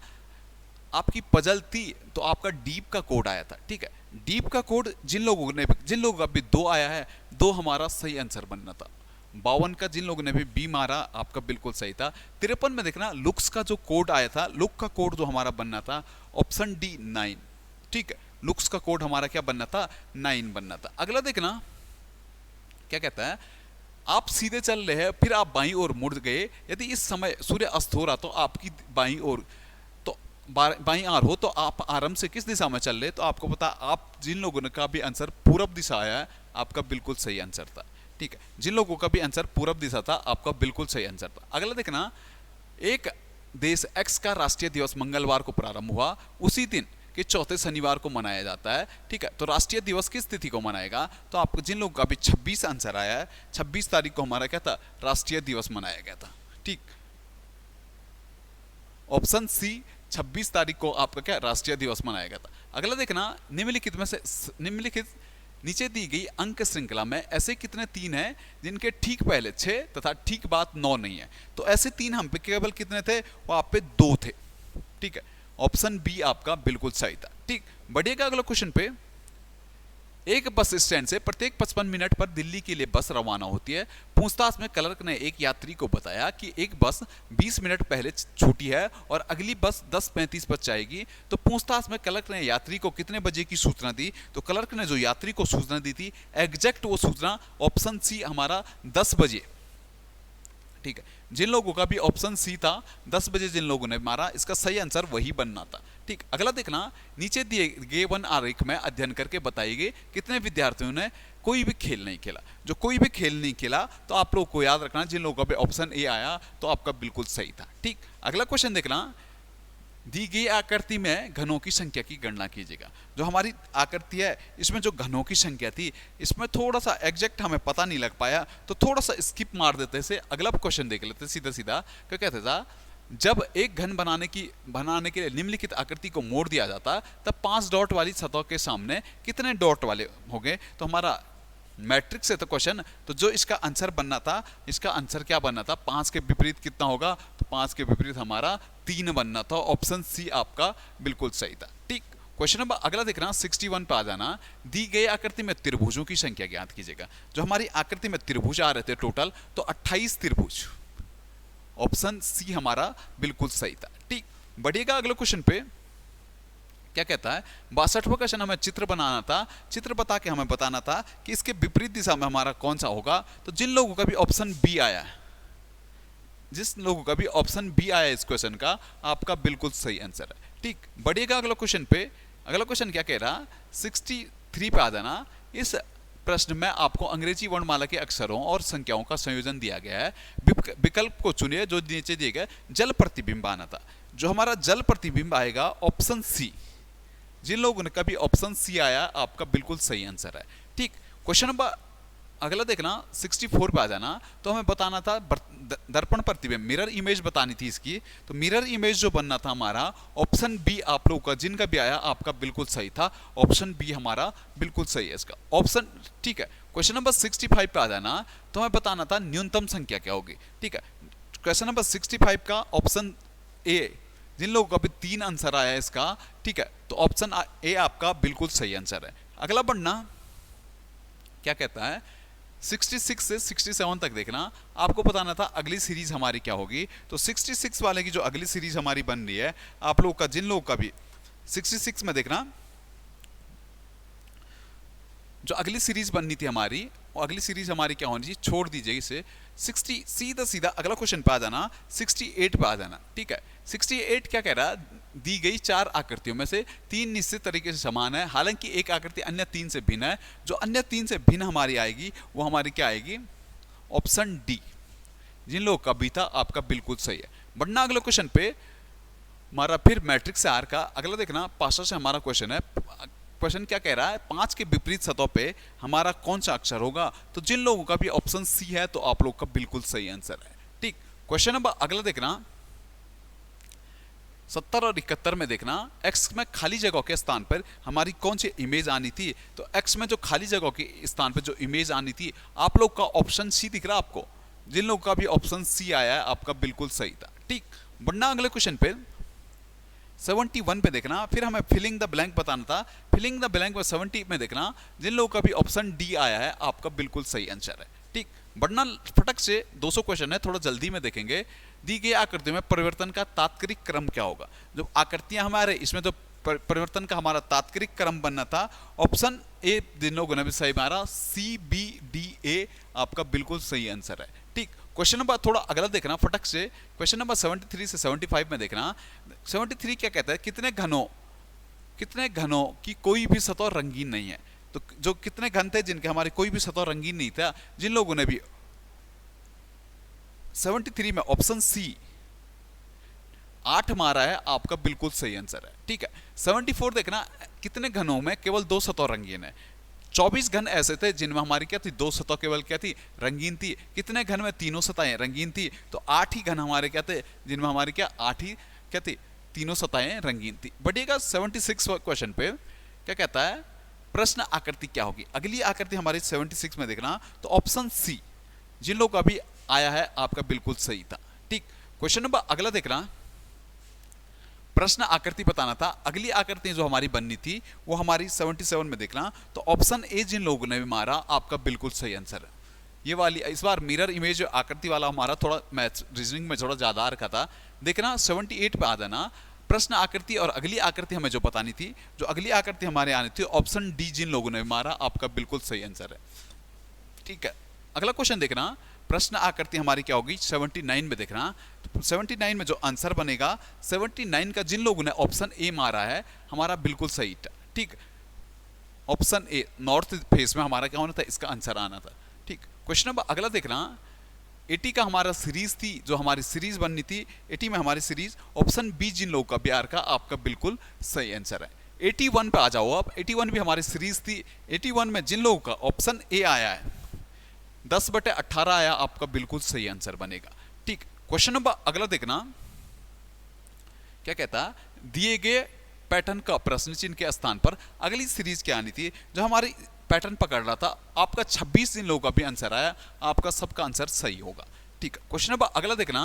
आपकी पजल थी तो आपका डीप का कोड आया था। ठीक है, डीप का कोड जिन लोगों का भी 2 आया है, 2 हमारा सही आंसर बनना था। 52 का जिन लोगों ने भी बी मारा आपका बिल्कुल सही था। 53 में देखना, लुक्स का जो कोड आया था, लुक का कोड जो हमारा बनना था, ऑप्शन डी 9। ठीक है, लुक्स का कोड हमारा क्या बनना था, 9 बनना था। अगला देखना क्या कहता है, आप सीधे चल रहे हैं फिर आप बाईं ओर मुड़ गए, यदि इस समय सूर्य अस्त हो रहा तो आपकी बाईं ओर तो बाईं आर हो तो आप आराम से किस दिशा में चल रहे। तो आपको पता, आप जिन लोगों ने का भी आंसर पूरब दिशा आया है आपका बिल्कुल सही आंसर था। ठीक है, जिन लोगों का भी आंसर पूरब दिशा था आपका बिल्कुल सही आंसर था। अगला देखना, एक देश एक्स का राष्ट्रीय दिवस मंगलवार को प्रारंभ हुआ, उसी दिन के चौथे शनिवार को मनाया जाता है। ठीक है, तो राष्ट्रीय दिवस किस तिथि को मनाएगा, तो आपको जिन लोगों का भी 26 आंसर आया है, 26 तारीख को हमारा क्या था, राष्ट्रीय दिवस मनाया गया था। ठीक, ऑप्शन सी 26 तारीख को आपका क्या राष्ट्रीय दिवस मनाया गया था। अगला देखना, निम्नलिखित नीचे दी गई अंक श्रृंखला में ऐसे कितने 3 हैं जिनके ठीक पहले 6 तथा ठीक बाद 9 नहीं है। तो ऐसे 3 हम पे केवल कितने थे, वो आप पे 2 थे। ठीक है, ऑप्शन बी आपका बिल्कुल सही था। ठीक, बढ़िएगा अगला क्वेश्चन पे। एक बस स्टैंड से प्रत्येक 55 मिनट पर दिल्ली के लिए बस रवाना होती है। पूछताछ में क्लर्क ने एक यात्री को बताया कि एक बस 20 मिनट पहले छूटी है और अगली बस 10:35 पर जाएगी। तो पूछताछ में क्लर्क ने यात्री को कितने बजे की सूचना दी? तो क्लर्क ने जो यात्री को सूचना दी थी, एग्जैक्ट वो सूचना ऑप्शन सी हमारा 10 बजे। ठीक है, जिन लोगों का भी ऑप्शन सी था 10 बजे जिन लोगों ने मारा, इसका सही आंसर वही बनना था। ठीक, अगला देखना, नीचे दिए गए वन आरेख में अध्ययन करके बताइए कितने विद्यार्थियों ने कोई भी खेल नहीं खेला। जो कोई भी खेल नहीं खेला तो आप लोग को याद रखना, जिन लोगों का भी ऑप्शन ए आया तो आपका बिल्कुल सही था। ठीक, अगला क्वेश्चन देखना, दी गई आकृति में घनों की संख्या की गणना कीजिएगा। जो हमारी आकृति है इसमें जो घनों की संख्या थी, इसमें थोड़ा सा एग्जैक्ट हमें पता नहीं लग पाया, तो थोड़ा सा स्किप मार देते से अगला क्वेश्चन देख लेते सीधा सीधा। क्या कहते था, जब एक घन बनाने के लिए निम्नलिखित आकृति को मोड़ दिया जाता तब 5 डॉट वाली सतह के सामने कितने डॉट वाले हो गए? तो हमारा मैट्रिक्स है तो क्वेश्चन, तो जो इसका आंसर बनना था, इसका आंसर क्या बनना था? 5 के विपरीत कितना होगा? तो 5 के विपरीत हमारा 3 बनना था। ऑप्शन सी आपका बिल्कुल सही था। ठीक, क्वेश्चन नंबर अगला देखना 61 पे आ जाना, दी गई आकृति में त्रिभुजों की संख्या ज्ञात कीजिएगा। जो हमारी आकृति में त्रिभुज आ रहे थे टोटल, तो 28 त्रिभुज। ऑप्शन सी हमारा बिल्कुल सही था। ठीक, बढ़िएगा अगले क्वेश्चन पे। क्या कहता है, 62वां क्वेश्चन हमें चित्र बनाना था, चित्र बता के हमें बताना था कि इसके विपरीत दिशा में हमारा कौन सा होगा। तो जिन लोगों का भी ऑप्शन बी आया है, जिस लोगों का भी ऑप्शन बी आया है इस क्वेश्चन का, आपका बिल्कुल सही आंसर है। ठीक, बढ़िएगा अगला क्वेश्चन पे। अगला क्वेश्चन क्या कह रहा, 63 पे आ जाना। इस प्रश्न में आपको अंग्रेजी वर्णमाला के अक्षरों और संख्याओं का संयोजन दिया गया है। विकल्प को चुनिए जो नीचे दिए गए। जल प्रतिबिंब आना था। जो हमारा जल प्रतिबिंब आएगा ऑप्शन सी। जिन लोगों ने कभी ऑप्शन सी आया, आपका बिल्कुल सही आंसर है। ठीक, क्वेश्चन नंबर अगला देखना 64 पे आ जाना। तो हमें बताना था दर्पण प्रतिबिंब, मिरर इमेज बतानी थी इसकी। तो मिरर इमेज जो बनना था हमारा, ऑप्शन बी आप लोग का जिनका भी आया आपका बिल्कुल सही था। ऑप्शन बी हमारा बिल्कुल सही है इसका ऑप्शन। ठीक है, क्वेश्चन नंबर 65 पे आ जाना। तो हमें बताना था न्यूनतम संख्या क्या होगी। ठीक है, क्वेश्चन नंबर 65 का ऑप्शन ए, जिन लोगों का भी 3 आंसर आया है इसका, ठीक है, तो ऑप्शन ए आपका बिल्कुल सही आंसर है। अगला बढ़ना क्या कहता है, 66 से 67 तक देखना। आपको बताना था अगली सीरीज हमारी क्या होगी। तो 66 वाले की जो अगली सीरीज हमारी बन रही है, आप लोग का जिन लोगों का भी 66 में देखना, जो अगली सीरीज बननी थी हमारी, और अगली सीरीज हमारी क्या होनी चाहिए, छोड़ दीजिए इसे। 60 सीधा सीधा अगला क्वेश्चन पे आ जाना, 68 पे आ जाना। ठीक है, 68 क्या कह रहा है, दी गई 4 आकृतियों में से 3 निश्चित तरीके से समान है, हालांकि एक आकृति अन्य 3 से भिन्न है। जो अन्य 3 से भिन्न हमारी आएगी वो हमारी क्या आएगी, ऑप्शन डी। जिन लोगों का भी था आपका बिल्कुल सही है। बढ़ना अगले क्वेश्चन पे, हमारा फिर मैट्रिक्स से आर का अगला देखना, पासा से हमारा क्वेश्चन है। क्वेश्चन क्या कह रहा है, 5 के विपरीत सतह पे हमारा कौन सा अक्षर होगा। तो जिन लोगों का भी ऑप्शन सी है तो आप लोग का बिल्कुल सही आंसर है। ठीक, क्वेश्चन नंबर अगला देखना 70 और 71 में देखना, x में खाली जगह के स्थान पर हमारी कौन सी इमेज आनी थी। तो x में जो खाली जगह के स्थान पर जो इमेज आनी थी, आप लोग का ऑप्शन सी दिख रहा है आपको। जिन लोगों का भी ऑप्शन सी आया है आपका बिल्कुल सही था। ठीक, बढ़ना अगले क्वेश्चन पे 71 पे देखना। फिर हमें फिलिंग द ब्लैंक बताना था। फिलिंग द ब्लैंक में 70 में देखना, जिन लोगों का भी ऑप्शन डी आया है आपका बिल्कुल सही आंसर है। ठीक, बढ़ना फटक से 200 क्वेश्चन है, थोड़ा जल्दी में देखेंगे। दी गई आकृति में परिवर्तन का तात्कालिक क्रम क्या होगा। जो आकृतियां हमारे इसमें जो परिवर्तन का हमारा तात्कालिक क्रम बनना था, ऑप्शन ए जिन लोगों ने भी सही मारा, सी बी डी ए आपका बिल्कुल सही आंसर है। ठीक, क्वेश्चन नंबर थोड़ा अगला देखना फटक से, क्वेश्चन नंबर 73 से 75 में देखना। 73 क्या कहता है, कितने घनों की कोई भी सतह रंगीन नहीं है। तो जो कितने घन थे जिनके हमारे कोई भी सतह रंगीन नहीं था, जिन लोगों ने भी 73 में ऑप्शन सी 8 मारा है आपका बिल्कुल सही आंसर है। ठीक है, 74 देखना, कितने घनों में केवल 2 सतह रंगीन है। 24 घन ऐसे थे जिनमें हमारी क्या थी, 2 सतह केवल क्या थी, रंगीन थी। कितने घन में तीनों सतहें रंगीन थी। तो 8 ही घन हमारे क्या थे, जिनमें हमारी क्या 8 ही क्या थी, तीनों सतहें रंगीन थी। बढ़िएगा 76 क्वेश्चन पे क्या कहता है, प्रश्न आकृति क्या होगी। अगली आकृति हमारी 76 में देखना, तो ऑप्शन सी जिन लोगों का भी आया है आपका बिल्कुल सही था। ठीक, क्वेश्चन नंबर अगला देखना, प्रश्न आकृति बताना था। अगली आकृति जो हमारी बननी थी वो हमारी 77 में देखना, तो ऑप्शन ए जिन लोगों ने भी मारा आपका बिल्कुल सही आंसर है। ये वाली इस बार मिरर इमेज आकृति वाला हमारा थोड़ा मैथ रीजनिंग में थोड़ा ज्यादा आ रखा था। देखना 78 पे आ जाना, प्रश्न आकृति और अगली आकृति हमें जो बतानी थी, जो अगली आकृति हमारे आनी थी ऑप्शन डी जिन लोगों ने मारा आपका बिल्कुल सही आंसर है। ठीक है, अगला क्वेश्चन देखना, प्रश्न आकृति हमारी क्या होगी 79 में देखना। तो 79 में जो आंसर बनेगा 79 का जिन लोगों ने ऑप्शन ए मारा है हमारा बिल्कुल सही था। ठीक, ऑप्शन ए नॉर्थ फेस में हमारा क्या होना था, इसका आंसर आना था। ठीक, क्वेश्चन नंबर अगला देखना, 80 का हमारा सीरीज थी, जो हमारी सीरीज बननी थी 80 में हमारी सीरीज, ऑप्शन बी जिन लोगों का बिहार का आपका बिल्कुल सही आंसर है। 81 पे आ जाओ आप, 81 भी हमारी सीरीज थी, 81 में जिन लोगों का ऑप्शन ए आया है 10/18 आया आपका बिल्कुल सही आंसर बनेगा। ठीक, क्वेश्चन नंबर अगला देखना, क्या कहता है, दिए गए पैटर्न का प्रश्न चिन्ह के स्थान पर अगली सीरीज क्या आनी थी, जो हमारी पैटर्न पकड़ रहा था आपका 26 दिन लोगों का भी आंसर आया, आपका सबका आंसर सही होगा। ठीक, क्वेश्चन नंबर अगला देखना,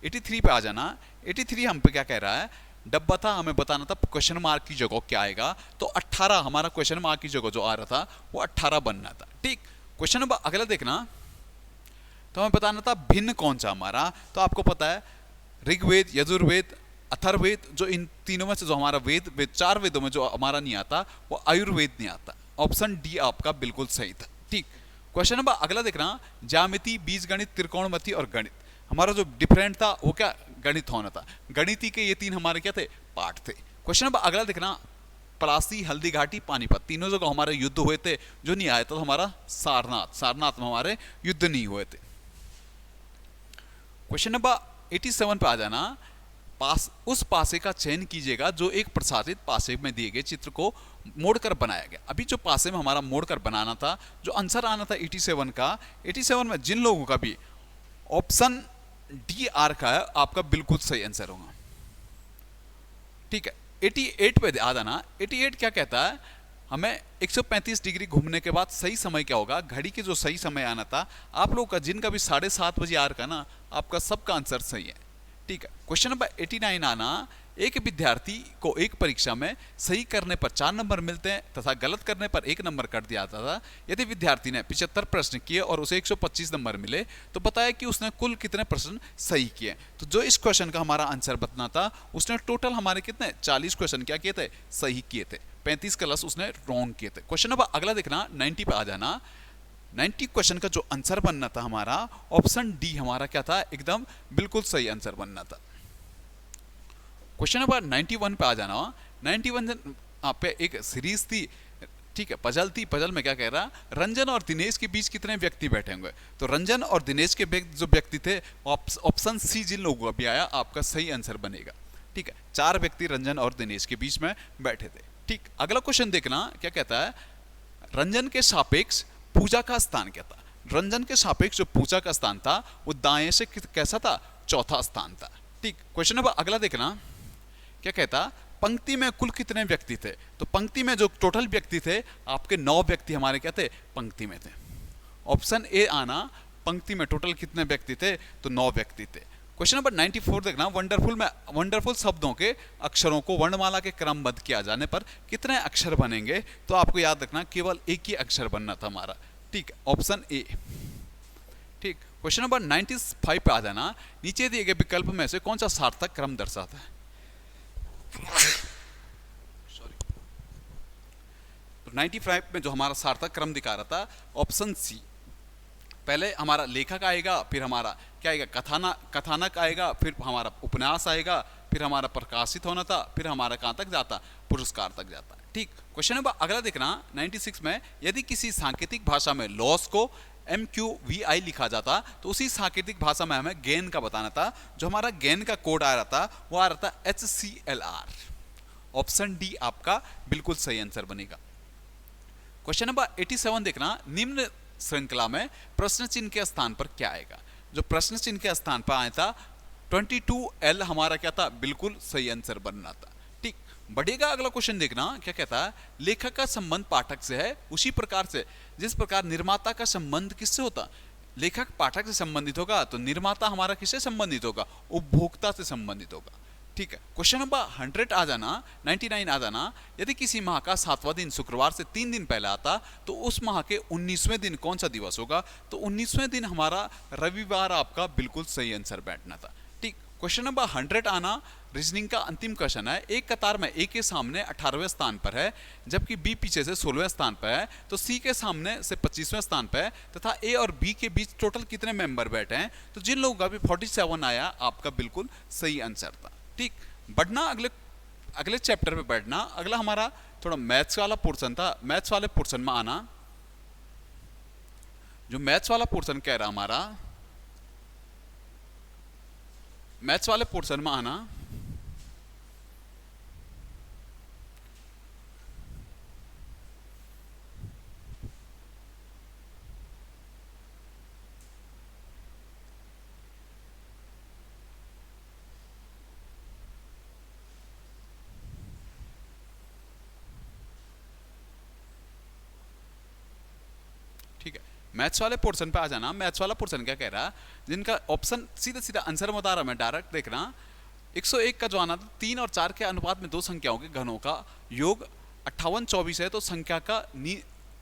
83 पे आ जाना। 83 हम पे क्या कह रहा है, डब्बा था, हमें बताना था क्वेश्चन मार्क की जगह क्या आएगा, तो 18 हमारा क्वेश्चन मार्क की जगह जो आ रहा था वो 18 बनना था। ठीक, क्वेश्चन नंबर अगला देखना, तो हमें बताना था भिन्न कौन सा हमारा, तो आपको पता है ऋग्वेद, यजुर्वेद, अथर्ववेद, जो इन तीनों में से जो हमारा वेद 4 वेदों में जो हमारा नहीं आता वो आयुर्वेद नहीं आता। ऑप्शन डी आपका बिल्कुल सही था। ठीक, क्वेश्चन नंबर अगला देखना, ज्यामिति, बीजगणित, त्रिकोणमिति और गणित, हमारा जो डिफरेंट था वो क्या गणित होना था। गणित के ये 3 हमारे क्या थे, पार्ट थे। क्वेश्चन नंबर अगला देखना, पलासी, हल्दी घाटी, पानीपत, तीनों जगह हमारे युद्ध हुए थे, जो नहीं आया था तो हमारा सारनाथ में हमारे युद्ध नहीं हुए थे। क्वेश्चन नंबर 87 पे आ जाना, उस पासे का चयन कीजिएगा जो एक प्रसारित पासे में दिए गए चित्र को मोड़कर बनाया गया। अभी जो पासे में हमारा मोड़कर बनाना था, जो आंसर आना था 87 का, 87 में जिन लोगों का भी ऑप्शन डी आर का है आपका बिल्कुल सही आंसर होगा। ठीक है, 88 पे आ जाना। 88 क्या कहता है, हमें 135 डिग्री घूमने के बाद सही समय क्या होगा, घड़ी के जो सही समय आना था आप लोग का, जिनका भी 7:30 बजे आर का ना, आपका सबका आंसर सही है। ठीक है, क्वेश्चन नंबर 89 आना, एक विद्यार्थी को एक परीक्षा में सही करने पर 4 नंबर मिलते हैं तथा गलत करने पर 1 नंबर कर दिया जाता था। यदि विद्यार्थी ने 75 प्रश्न किए और उसे 125 नंबर मिले तो बताया कि उसने कुल कितने प्रश्न सही किए। तो जो इस क्वेश्चन का हमारा आंसर बताना था, उसने टोटल हमारे कितने 40 क्वेश्चन क्या किए थे, सही किए थे, 35 प्लस उसने रॉन्ग किए थे। क्वेश्चन नंबर अगला देखना, 90 पे आ जाना। 90 क्वेश्चन का जो आंसर बनना था हमारा, ऑप्शन डी हमारा क्या था, एकदम बिल्कुल सही आंसर बनना था। क्वेश्चन नंबर 91 पे आ जाना। 91 पे एक सीरीज थी, ठीक है, पजल थी। पजल में क्या कह रहा, रंजन और दिनेश के बीच कितने व्यक्ति बैठे होंगे, तो रंजन और दिनेश के जो व्यक्ति थे, ऑप्शन सी जिन लोगों का भी आया आपका सही आंसर बनेगा। ठीक है, 4 व्यक्ति रंजन और दिनेश के बीच में बैठे थे। ठीक, अगला क्वेश्चन देखना, क्या कहता है, रंजन के सापेक्ष पूजा का स्थान क्या था। रंजन के सापेक्ष जो पूजा का स्थान था वो दाएं से कैसा था, चौथा स्थान था। ठीक, क्वेश्चन नंबर अगला देखना, क्या कहता, पंक्ति में कुल कितने व्यक्ति थे, तो पंक्ति में जो टोटल व्यक्ति थे आपके 9 व्यक्ति हमारे क्या थे, पंक्ति में थे। ऑप्शन ए आना, पंक्ति में टोटल कितने व्यक्ति थे, तो 9 व्यक्ति थे। क्वेश्चन नंबर 94 देखना, वंडरफुल में वंडरफुल शब्दों के अक्षरों को वर्णमाला के क्रमबद्ध किया जाने पर कितने अक्षर बनेंगे, तो आपको याद रखना केवल एक ही अक्षर बनना था हमारा। ठीक, ऑप्शन ए। ठीक, क्वेश्चन नंबर 95 पे आ जाना, नीचे दिए गए विकल्प में से कौन सा सार्थक क्रम दर्शाता है। सॉरी, तो 95 में जो हमारा सार्थक क्रम दिखा रहा था, ऑप्शन सी, पहले हमारा लेखक आएगा, फिर हमारा क्या आएगा, कथानक आएगा, फिर हमारा उपन्यास आएगा, फिर हमारा प्रकाशित होना था, फिर हमारा कहां तक जाता, पुरस्कार तक जाता। ठीक, क्वेश्चन नंबर अगला देखना, 96 में यदि किसी सांकेतिक भाषा में लॉस को MQVI लिखा जाता तो उसी सांकेतिक भाषा में हमें गेन का बताना था। जो हमारा गेन का कोड आ रहा था वो आ रहा था HCLR। ऑप्शन डी आपका बिल्कुल सही आंसर बनेगा। क्वेश्चन नंबर 87 देखना, निम्न श्रृंखला में प्रश्न चिन्ह के स्थान पर क्या आएगा। जो प्रश्न चिन्ह के स्थान पर आया था 22L हमारा क्या था, बिल्कुल सही आंसर बनना था। ठीक, बढ़ेगा अगला क्वेश्चन देखना, क्या कहता है, लेखक का संबंध पाठक से है उसी प्रकार से जिस प्रकार निर्माता का संबंध किससे होता, लेखक पाठक से संबंधित होगा तो निर्माता हमारा किससे संबंधित होगा, उपभोक्ता से संबंधित होगा। ठीक है। क्वेश्चन नंबर 100 आ जाना, 99 आ जाना, यदि किसी माह का 7वां दिन शुक्रवार से 3 दिन पहले आता तो उस माह के 19वें दिन कौन सा दिवस होगा? तो 19वें दिन हमारा रविवार आपका बिल्कुल सही आंसर बैठना था। ठीक। क्वेश्चन नंबर 100 आना, रीजनिंग का अंतिम क्वेश्चन है। एक कतार में ए के सामने 18वें स्थान पर है, जबकि बी पीछे से 16वें स्थान पर है, तो सी के सामने से 25वें स्थान पर है, तथा ए और बी के बीच टोटल कितने मेंबर बैठे हैं? तो जिन लोगों का भी 47 आया, आपका बिल्कुल सही आंसर था। ठीक। बढ़ना अगले अगले चैप्टर में बैठना। अगला हमारा थोड़ा मैथ्स वाला पोर्शन था। मैथ्स वाले पोर्शन में आना, जो मैथ्स वाला पोर्शन कह रहा हमारा, मैथ्स वाले पोर्शन में आना। ठीक है, मैथ्स वाले पोर्शन पे आ जाना। मैथ्स वाला पोर्शन क्या कह रहा है? जिनका ऑप्शन सीधा सीधा आंसर बता रहा मैं, डायरेक्ट देखना। 101 का जो आना था, 3 और 4 के अनुपात में दो संख्याओं के घनों का योग 58 24 है, तो संख्या का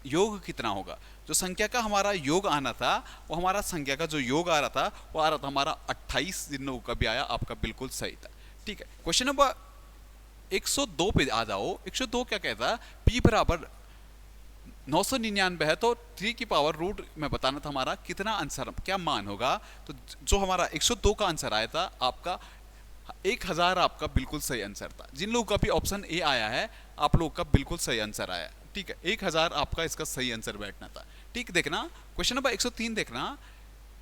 योग कितना होगा? जो संख्या का हमारा योग आना था, वो हमारा संख्या का जो योग आ रहा था, वो आ रहा था हमारा 28। जिन लोगों का भी आया, आपका बिल्कुल सही था। ठीक है। क्वेश्चन नंबर 102 पे आ जाओ। 102 क्या कहता है? पी बराबर 999 है, तो 3 की पावर रूट में बताना था हमारा कितना आंसर, क्या मान होगा? तो जो हमारा 102 का आंसर आया था आपका 1000, आपका बिल्कुल सही आंसर था। जिन लोगों का भी ऑप्शन ए आया है, आप लोगों का बिल्कुल सही आंसर आया। ठीक है, 1000 आपका इसका सही आंसर बैठना था। ठीक। देखना क्वेश्चन नंबर 103 देखना।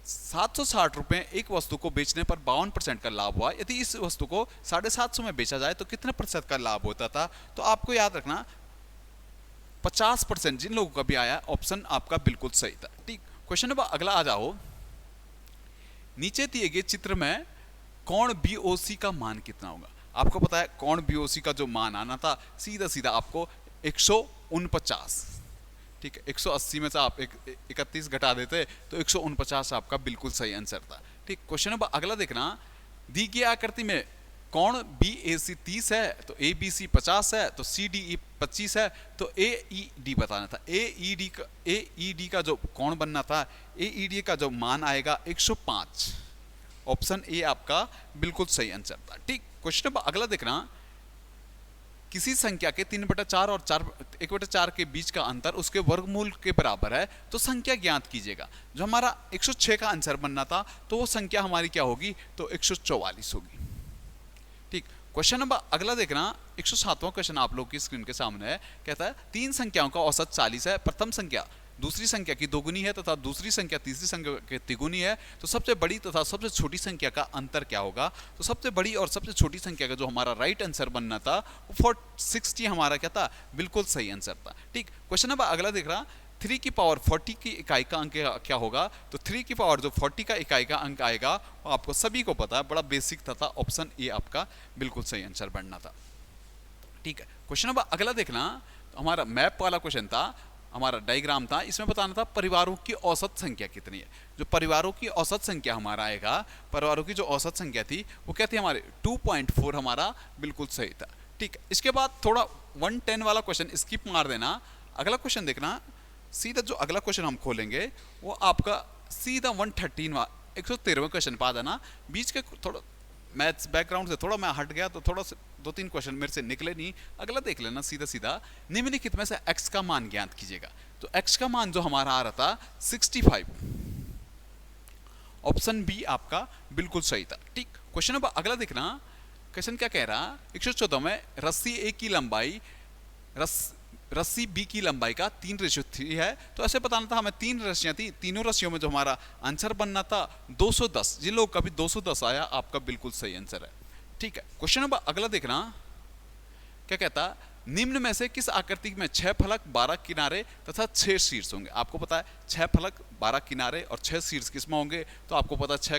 760 रुपए एक वस्तु को बेचने पर 52% का लाभ हुआ। यदि इस वस्तु को 750 में बेचा जाए तो कितने प्रतिशत का लाभ होता था? तो आपको याद रखना 50%। जिन लोगों का भी आया, ऑप्शन आपका बिल्कुल सही था। ठीक। क्वेश्चन नंबर अगला आ जाओ। नीचे दिए गए चित्र में कोण BOC का मान कितना होगा? आपको पता है कोण BOC का जो मान आना था, सीधा सीधा आपको 149। ठीक है, 180 में से आप 31 घटा देते तो 149 आपका बिल्कुल सही आंसर था। ठीक। क्वेश्चन नंबर अगला देखना। दी गई आकृति में कोण BAC 30 है, तो ABC 50 है, तो CDE 25 है, तो AED बताना था। AED का जो कोण बनना था, AED का जो मान आएगा 105। ऑप्शन ए आपका बिल्कुल सही आंसर था। ठीक। क्वेश्चन नंबर अगला देखना। किसी संख्या के 3/4 और 1/4 के बीच का अंतर उसके वर्गमूल के बराबर है, तो संख्या ज्ञात कीजिएगा। जो हमारा 106 का आंसर बनना था, तो वो संख्या हमारी क्या होगी? तो 144 होगी। ठीक। क्वेश्चन नंबर अगला देखना। 107वां क्वेश्चन आप लोग की स्क्रीन के सामने है। कहता है 3 संख्याओं का औसत 40 है। प्रथम संख्या दूसरी संख्या की दोगुनी है तथा दूसरी संख्या तीसरी संख्या की तिगुनी है, तो सबसे बड़ी तथा सबसे छोटी संख्या का अंतर क्या होगा? तो सबसे बड़ी और सबसे छोटी संख्या का जो हमारा राइट आंसर बनना था, वो 460 हमारा क्या था? बिल्कुल सही आंसर था। ठीक। क्वेश्चन नंबर अगला देख रहा। 3 की पावर 40 की इकाई का अंक क्या होगा? तो 3 की पावर जो 40 का इकाई का अंक आएगा, वो आपको सभी को पता है, बड़ा बेसिक था। ऑप्शन ए आपका बिल्कुल सही आंसर बनना था। ठीक है। क्वेश्चन नंबर अगला देखना। हमारा मैप वाला क्वेश्चन था, हमारा डायग्राम था। इसमें बताना था परिवारों की औसत संख्या कितनी है। जो परिवारों की औसत संख्या हमारा आएगा, परिवारों की जो औसत संख्या थी, वो क्या थी हमारे? 2.4 हमारा बिल्कुल सही था। ठीक। इसके बाद थोड़ा 110 वाला क्वेश्चन स्किप मार देना। अगला क्वेश्चन देखना। सीधा जो अगला क्वेश्चन हम खोलेंगे, वो आपका सीधा 113 113वें क्वेश्चन पा देना। बीच के थोड़ा मैथ्स बैकग्राउंड से थोड़ा मैं हट गया, तो थोड़ा 2-3 क्वेश्चन मेरे से निकले नहीं। अगला देख लेना सीधा सीधा। निम्नलिखित में से x का मान ज्ञात कीजिएगा। तो x का मान जो हमारा आ रहा था 65। ऑप्शन बी आपका बिल्कुल सही था। ठीक। क्वेश्चन नंबर अगला देखना। क्वेश्चन क्या कह रहा? 114 में रस्सी ए की लंबाई रस्सी बी की लंबाई का 3:3 है। तो ऐसे बताना था हमें 3 रस्सियां थी, तीनों रस्सियों में जो हमारा आंसर बनना था 210। जिन लोग का भी 210 आया, आपका बिल्कुल सही आंसर है। ठीक है। क्वेश्चन नंबर अगला देखना। क्या कहता? निम्न में से किस आकृति में 6 फलक 12 किनारे तथा 6 शीर्ष होंगे? आपको पता है 6 फलक 12 किनारे और 6 शीर्ष किसमें होंगे? तो आपको पता 6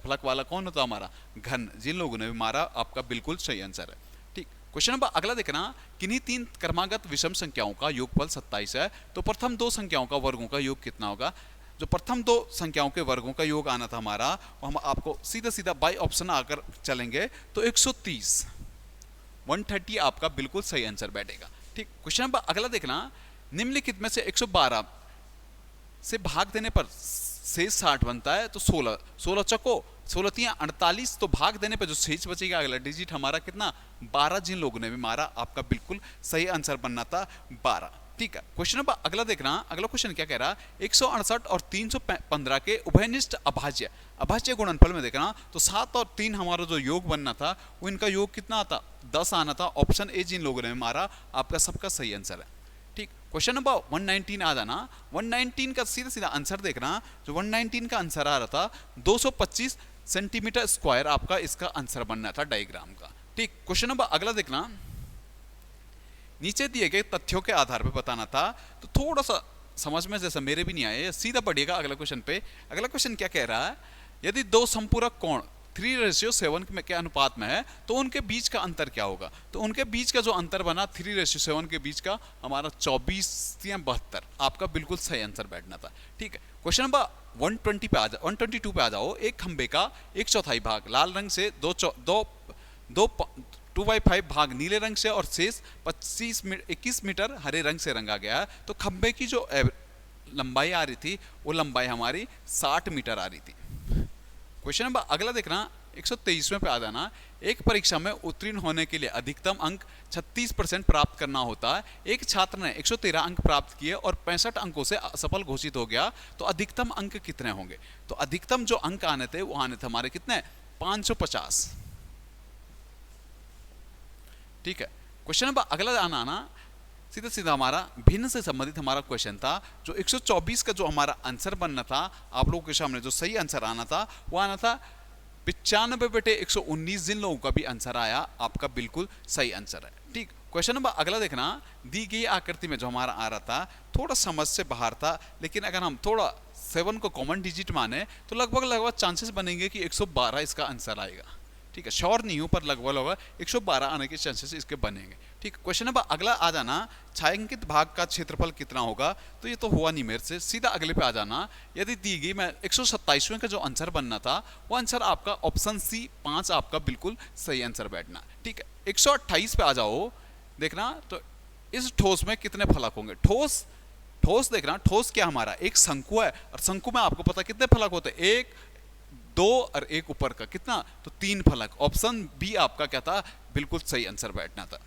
फलक वाला कौन होता है? हमारा घन। जिन लोगों ने भी मारा, आपका बिल्कुल सही आंसर है। ठीक। क्वेश्चन नंबर अगला देखना। किन्हीं 3 क्रमागत विषम संख्याओं का योगफल 27 है, तो प्रथम 2 संख्याओं का वर्गों का योग कितना होगा? जो प्रथम दो संख्याओं के वर्गों का योग आना था हमारा, वो हम आपको सीधा सीधा बाय ऑप्शन आकर चलेंगे तो 130, 130 आपका बिल्कुल सही आंसर बैठेगा। ठीक, क्वेश्चन नंबर अगला देखना, निम्नलिखित में से 112 से भाग देने पर शेष 60 बनता है तो 16, 16 चको 16 तिया 48, तो भाग देने पर जो शेष बचेगा अगला डिजिट हमारा कितना 12, जिन लोगों ने भी मारा आपका बिल्कुल सही आंसर बनना था 12। ठीक है, क्वेश्चन नंबर अगला देखना, अगला क्वेश्चन क्या कह रहा है 168 और 315 के उभयनिष्ठ अभाज्य, अभाज्य गुणनफल में देखना तो 7 और 3 हमारा जो योग बनना था वो इनका योग कितना आता 10 आना था। ऑप्शन ए जिन लोगों ने मारा आपका सबका सही आंसर है। ठीक, क्वेश्चन नंबर 119 आ जाना, 119 का सीधा सीधा आंसर देखना, जो 119 का आंसर आ रहा था 225 सेंटीमीटर स्क्वायर आपका इसका आंसर बनना था डायग्राम का। ठीक, क्वेश्चन नंबर अगला देखना, नीचे दिए गए तथ्यों के आधार पर बताना था, तो थोड़ा सा समझ में जैसा मेरे भी नहीं आया, सीधा पढ़िएगा अगला क्वेश्चन पे। अगला क्वेश्चन क्या कह रहा है, यदि दो संपूरक कोण 3:7 के अनुपात में है तो उनके बीच का अंतर क्या होगा। तो उनके बीच का जो अंतर बना 3:7 के बीच का हमारा 24 या 72, आपका बिल्कुल सही आंसर बैठना था। ठीक है, क्वेश्चन नंबर 122 पे आ जाओ, एक खंबे का 1/4 भाग लाल रंग से 2/5 भाग नीले रंग से और शेष 21 मीटर हरे रंग से रंगा गया है, तो खंबे की जो लंबाई आ रही थी वो लंबाई हमारी 60 मीटर आ रही थी। क्वेश्चन नंबर अगला देखना, 123वें पे आ जाना, एक परीक्षा में उत्तीर्ण होने के लिए अधिकतम अंक 36% प्राप्त करना होता है। एक छात्र ने 113 अंक प्राप्त किए और 65 अंकों से असफल घोषित हो गया, तो अधिकतम अंक कितने होंगे। तो अधिकतम जो अंक आने थे वो आने थे हमारे कितने 550। ठीक है, क्वेश्चन नंबर अगला आना सीधा सीधा हमारा भिन्न से संबंधित हमारा क्वेश्चन था, जो 124 का जो हमारा आंसर बनना था आप लोगों के सामने जो सही आंसर आना था वो आना था 95/119, जिन लोगों का भी आंसर आया आपका बिल्कुल सही आंसर है। ठीक, क्वेश्चन नंबर अगला देखना, दी गई आकृति में जो हमारा आ रहा था थोड़ा समझ से बाहर था, लेकिन अगर हम थोड़ा 7 को कॉमन डिजिट माने तो लगभग चांसेस बनेंगे कि 112 इसका आंसर आएगा। ठीक है, श्योर नहीं हूं पर लगभग 112 आने के चांसेस इसके बनेंगे। ठीक, क्वेश्चन नंबर अगला आ जाना, छायांकित भाग का क्षेत्रफल कितना होगा। तो ये तो हुआ नहीं मेरे से, सीधा अगले पे आ जाना, यदि दी गई मैं 127वें का जो आंसर बनना था वो आंसर आपका ऑप्शन सी 5 आपका बिल्कुल सही आंसर बैठना। ठीक है, 128 पे आ जाओ, देखना तो इस ठोस में कितने फलक होंगे। ठोस देखना, ठोस क्या हमारा एक शंकु है और शंकु में आपको पता कितने फलक होते हैं, 1 2 और एक ऊपर का कितना, तो 3 फलक। ऑप्शन बी आपका क्या था बिल्कुल सही आंसर बैठना था।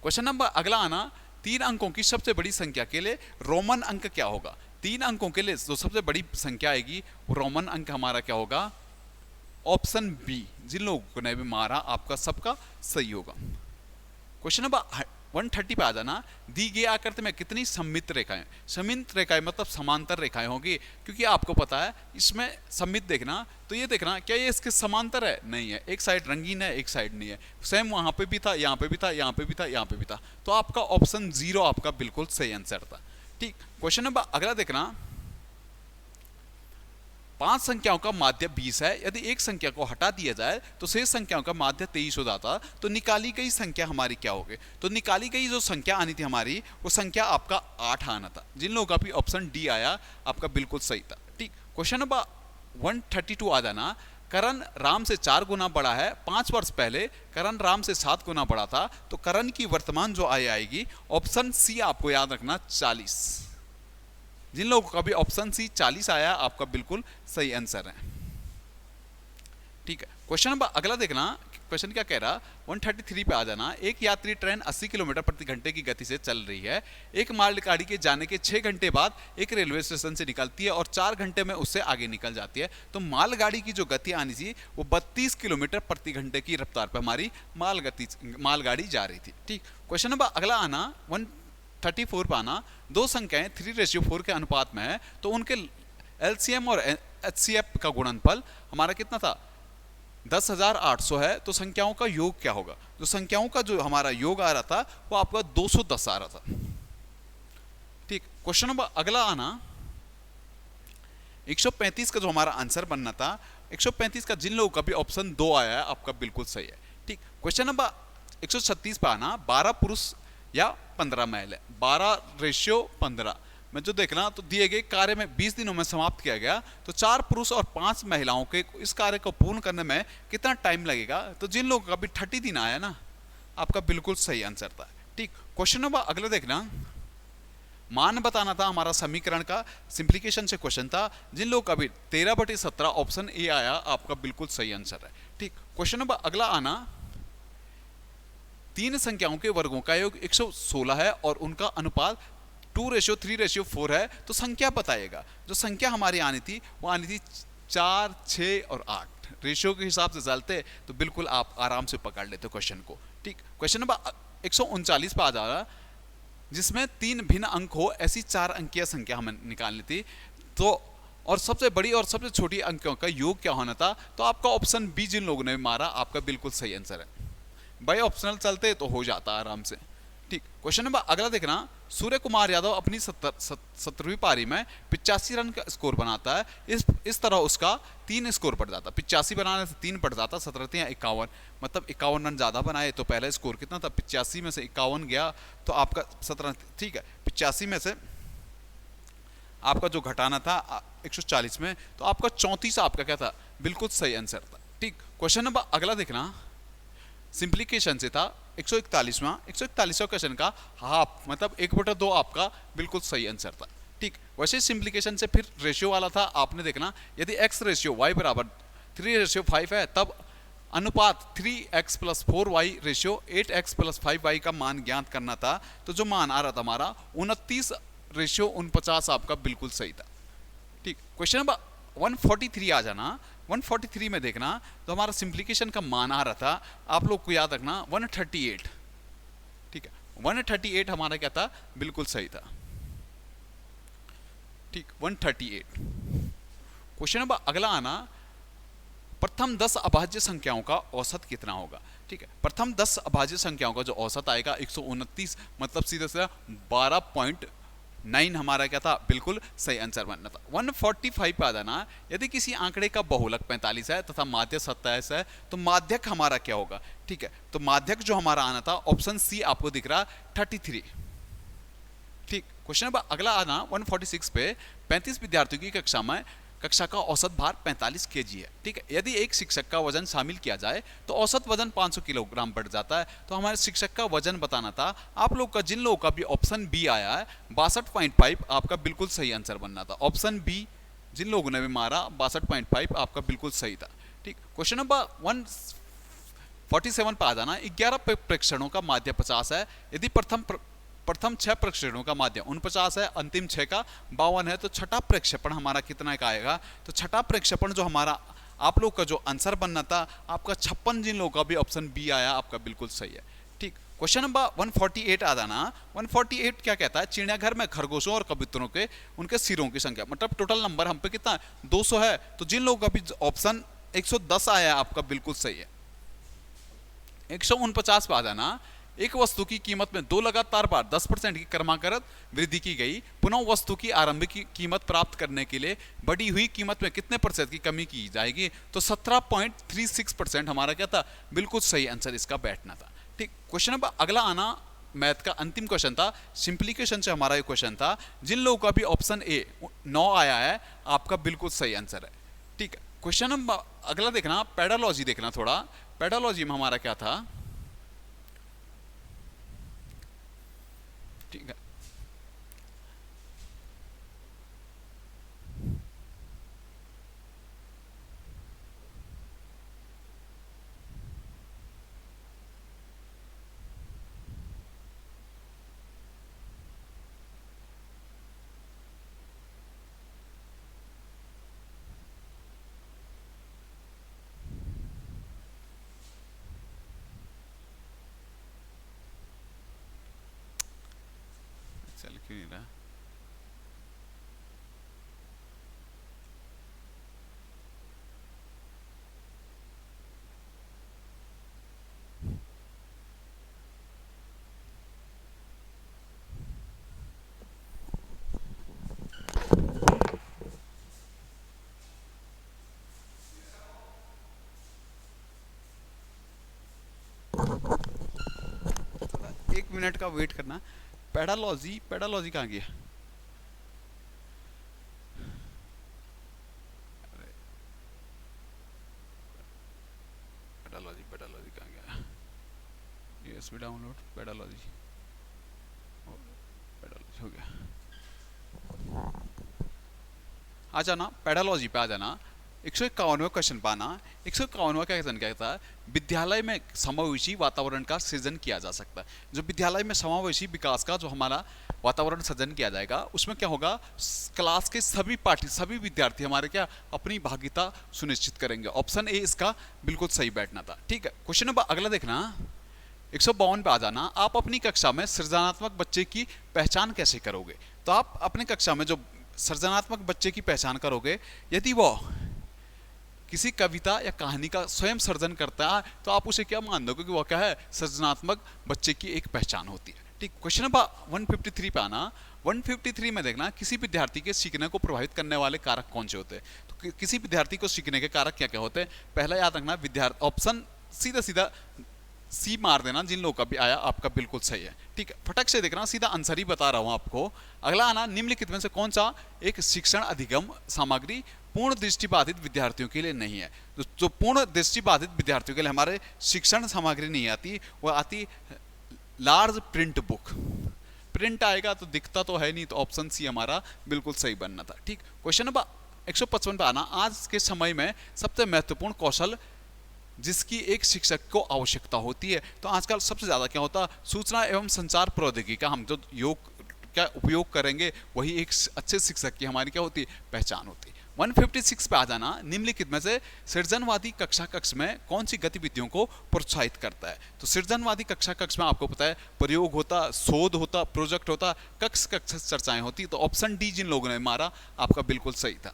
क्वेश्चन नंबर अगला आना, 3 अंकों की सबसे बड़ी संख्या के लिए रोमन अंक क्या होगा। 3 अंकों के लिए जो सबसे बड़ी संख्या आएगी वो रोमन अंक हमारा क्या होगा, ऑप्शन बी, जिन लोगों ने भी मारा आपका सबका सही होगा। क्वेश्चन नंबर 130 पे आ जाना, दी गई आकृति में कितनी सममित रेखाएं, सममित रेखाएं मतलब समांतर रेखाएं होगी, क्योंकि आपको पता है इसमें सममित देखना तो ये देखना क्या ये इसके समांतर है, नहीं है, एक साइड रंगीन है एक साइड नहीं है। सेम वहां पे भी था, यहाँ पे भी था, यहाँ पे भी था, यहाँ पे भी था, तो आपका ऑप्शन 0 आपका बिल्कुल सही आंसर था। ठीक, क्वेश्चन नंबर अगला देखना, 5 संख्याओं का माध्य 20 है, यदि एक संख्या को हटा दिया जाए तो शेष संख्याओं का माध्य 23 हो जाता, तो निकाली गई संख्या हमारी क्या होगी। तो निकाली गई जो संख्या आनी थी हमारी वो संख्या आपका 8 आना था, जिन लोगों का भी ऑप्शन डी आया आपका बिल्कुल सही था। ठीक, क्वेश्चन नंबर 132 आ जाना, करण राम से 4 गुना बड़ा है, 5 वर्ष पहले करण राम से 7 गुना बड़ा था, तो करण की वर्तमान जो आय आएगी ऑप्शन सी आपको याद रखना 40, जिन लोगों का भी ऑप्शन सी 40 आया आपका बिल्कुल सही आंसर है। ठीक है, क्वेश्चन नंबर अगला देखना, क्वेश्चन क्या कह रहा 133 पे आ जाना, एक यात्री ट्रेन 80 किलोमीटर प्रति घंटे की गति से चल रही है, एक मालगाड़ी के जाने के 6 घंटे बाद एक रेलवे स्टेशन से निकलती है और 4 घंटे में उससे आगे निकल जाती है, तो मालगाड़ी की जो गति आनी थी वो 32 किलोमीटर प्रति घंटे की रफ्तार पर हमारी मालगाड़ी जा रही थी। ठीक, क्वेश्चन नंबर अगला आना 134 पे आना, दो संख्याएं 3:4 के अनुपात में है, तो उनके एलसीएम और एचसीएफ का गुणनफल हमारा कितना था 10,800 है, तो संख्याओं का योग क्या होगा। जो संख्याओं का जो हमारा योग आ रहा था वो आपका 210 आ रहा था। ठीक, क्वेश्चन नंबर अगला आना 135 का जो हमारा आंसर बनना था, 135 का जिन लोगों का भी ऑप्शन 2 आया है आपका बिल्कुल सही है। ठीक, क्वेश्चन नंबर 136 पे आना, 12 पुरुष या 15 महिला, 12:15, में जो देखना, तो दिए गए कार्य में 20 दिनों में समाप्त किया गया, तो 4 पुरुष और 5 महिलाओं के इस कार्य को पूर्ण करने में कितना टाइम लगेगा? तो जिन लोगों का भी 30 दिन आया ना, आपका बिल्कुल सही आंसर था। ठीक, क्वेश्चन नंबर अगला देखना, मान बताना था हमारा समीकरण का, सिंप्लीकेशन से क्वेश्चन था। जिन लोगों का भी 13/17 ऑप्शन ए आया, आपका बिल्कुल सही आंसर है। ठीक, क्वेश्चन नंबर अगला आना, तीन संख्याओं के वर्गों का योग 116 है और उनका अनुपात 2:3:4 है, तो संख्या बताइएगा। जो संख्या हमारी आनी थी वो आनी थी 4, 6 और 8। रेशियो के हिसाब से चलते तो बिल्कुल आप आराम से पकड़ लेते क्वेश्चन को। ठीक, क्वेश्चन नंबर 139 पर आ जाएगा, जिसमें 3 भिन्न अंक हो, ऐसी 4 अंकीय संख्या हमें निकालनी थी। तो और सबसे बड़ी और सबसे छोटी अंकों का योग क्या होना था? तो आपका ऑप्शन बी जिन लोगों ने मारा, आपका बिल्कुल सही आंसर है। बाई ऑप्शनल चलते तो हो जाता आराम से। ठीक, क्वेश्चन नंबर अगला देखना, सूर्य कुमार यादव अपनी 17वीं पारी में 85 रन का स्कोर बनाता है। इस तरह उसका 3 स्कोर पड़ जाता, 85 बनाने से 3 पड़ जाता, 17 51, मतलब 51 रन ज़्यादा बनाए तो पहला स्कोर कितना था? 85 में से 51 गया तो आपका 17। ठीक है, 85 में से आपका जो घटाना था 140 में, तो आपका 34 आपका क्या था? बिल्कुल सही आंसर था। ठीक, क्वेश्चन नंबर अगला देखना, सिंप्लीकेशन से था 141वां क्वेश्चन का हाफ मतलब 1/2 आपका बिल्कुल सही आंसर था। ठीक, वैसे सिंप्लीकेशन से फिर रेशियो वाला था, आपने देखना यदि x रेशियो y बराबर 3:5 है, तब अनुपात 3x + 4y ratio 8x + 5y का मान ज्ञात करना था। तो जो मान आ रहा था हमारा 29:49 आपका बिल्कुल सही था। ठीक, क्वेश्चन नंबर 143 आ जाना, 143 में देखना, तो हमारा सिंप्लीकेशन का मान आ रहा था, आप लोग को याद रखना 138। ठीक है, 138 हमारा क्या था? बिल्कुल सही था। ठीक, 138। क्वेश्चन नंबर अगला आना, प्रथम 10 अभाज्य संख्याओं का औसत कितना होगा? ठीक है, प्रथम 10 अभाज्य संख्याओं का जो औसत आएगा 129, मतलब सीधे सीधा 12.9 हमारा क्या था? बिल्कुल सही आंसर बनना था। 145 पे आ जाना, यदि किसी आंकड़े का बहुलक 45 है तथा माध्यक 27 है, तो माध्यक हमारा क्या होगा? ठीक है, तो माध्यक जो हमारा आना था ऑप्शन सी आपको दिख रहा 33। ठीक, क्वेश्चन नंबर अगला आना 146 पे, 35 विद्यार्थियों की कक्षा का औसत भार 45 केजी है। ठीक है, यदि एक शिक्षक का वजन शामिल किया जाए तो औसत वजन 500 किलोग्राम बढ़ जाता है। तो हमारे शिक्षक का वजन बताना था। आप लोग का जिन लोगों का भी ऑप्शन बी आया है 62.5, आपका बिल्कुल सही आंसर बनना था। ऑप्शन बी जिन लोगों ने भी मारा 62.5 आपका बिल्कुल सही था। ठीक, क्वेश्चन नंबर 147 पर आ जाना, 11 प्रेक्षणों का माध्य 50 है। यदि प्रथम 6 प्रक्षेपणों का माध्य 49 है, अंतिम 6 का 52 है, तो छठा प्रक्षेपण हमारा कितना का आएगा? तो छठा प्रक्षेपण जो हमारा आप लोग का जो आंसर बनना था आपका 56, जिन लोगों का भी ऑप्शन बी आया आपका बिल्कुल सही है। ठीक, क्वेश्चन नंबर 148 आ जाना, 148 क्या कहता है? चिड़ियाघर में खरगोशों और कबूतरों के उनके सिरों की संख्या, मतलब टोटल नंबर हम पे कितना 200 है। तो जिन लोगों का भी ऑप्शन 110 आया आपका बिल्कुल सही है। 149 पे आ जाना, एक वस्तु की कीमत में 2 लगातार बार 10% की क्रमागत वृद्धि की गई, पुनः वस्तु की आरंभिक कीमत प्राप्त करने के लिए बढ़ी हुई कीमत में कितने प्रतिशत की कमी की जाएगी? तो 17.36% हमारा क्या था? बिल्कुल सही आंसर इसका बैठना था। ठीक, क्वेश्चन नंबर अगला आना मैथ का अंतिम क्वेश्चन था, सिंप्लीकेशन से हमारा ये क्वेश्चन था। जिन लोगों का भी ऑप्शन ए 9 आया है आपका बिल्कुल सही आंसर है। ठीक है, क्वेश्चन नंबर अगला देखना, पेडालॉजी देखना थोड़ा। पेडालॉजी में हमारा क्या था? ठीक है, चल क्यों नहीं रहा? एक मिनट का वेट करना। पेडालॉजी, पेडालॉजी कहाँ गया? पेडालॉजी कहाँ गया? यूएसबी डाउनलोड पेडालॉजी, पेडालॉजी हो गया। आ जाना पेडालॉजी पे आ जाना। 151वां क्वेश्चन पाना। 151वां क्वेश्चन कहता है विद्यालय में समावेशी वातावरण का सृजन किया जा सकता है। जो विद्यालय में समावेशी विकास का जो हमारा वातावरण सृजन किया जाएगा उसमें क्या होगा, क्लास के सभी विद्यार्थी हमारे क्या अपनी भागीदारी सुनिश्चित करेंगे। ऑप्शन ए इसका बिल्कुल सही बैठना था। ठीक है, क्वेश्चन नंबर अगला देखना 152 पे आ जाना। आप अपनी कक्षा में सृजनात्मक बच्चे की पहचान कैसे करोगे? तो आप अपने कक्षा में जो सृजनात्मक बच्चे की पहचान करोगे, यदि वो किसी कविता या कहानी का स्वयं सर्जन करता है तो आप उसे क्या मान दोगे कि वो क्या है, सृजनात्मक बच्चे की एक पहचान होती है। ठीक, क्वेश्चन नंबर 153 पे आना। 153 में देखना किसी विद्यार्थी के सीखने को प्रभावित करने वाले कारक कौन से होते हैं? तो किसी विद्यार्थी को सीखने के कारक क्या क्या होते हैं? पहला याद रखना विद्यार्थी, ऑप्शन सीधा सीधा सी मार देना, जिन लोगों का भी आया आपका बिल्कुल सही है। ठीक है, फटक से देखना, सीधा आंसर ही बता रहा हूं आपको। अगला आना निम्नलिखित में से कौन सा एक शिक्षण अधिगम सामग्री पूर्ण दृष्टिबाधित विद्यार्थियों के लिए नहीं है? जो पूर्ण दृष्टिबाधित विद्यार्थियों के लिए हमारे शिक्षण सामग्री नहीं आती, वह आती लार्ज प्रिंट बुक। प्रिंट आएगा तो दिखता तो है नहीं, तो ऑप्शन सी हमारा बिल्कुल सही बनना था। ठीक, क्वेश्चन नंबर 155 पे आना। आज के समय में सबसे महत्वपूर्ण कौशल जिसकी एक शिक्षक को आवश्यकता होती है, तो आजकल सबसे ज्यादा क्या होता है, सूचना एवं संचार प्रौद्योगिकी का हम जो योग क्या उपयोग करेंगे वही एक अच्छे शिक्षक की हमारी क्या होती है, पहचान होती है। 156 पे आ जाना। निम्नलिखित में से सृजनवादी कक्षा कक्ष में कौन सी गतिविधियों को प्रोत्साहित करता है? तो सृजनवादी कक्षा कक्ष में आपको पता है प्रयोग होता, शोध होता, प्रोजेक्ट होता, कक्ष चर्चाएं होती। तो ऑप्शन डी जिन लोगों ने मारा आपका बिल्कुल सही था।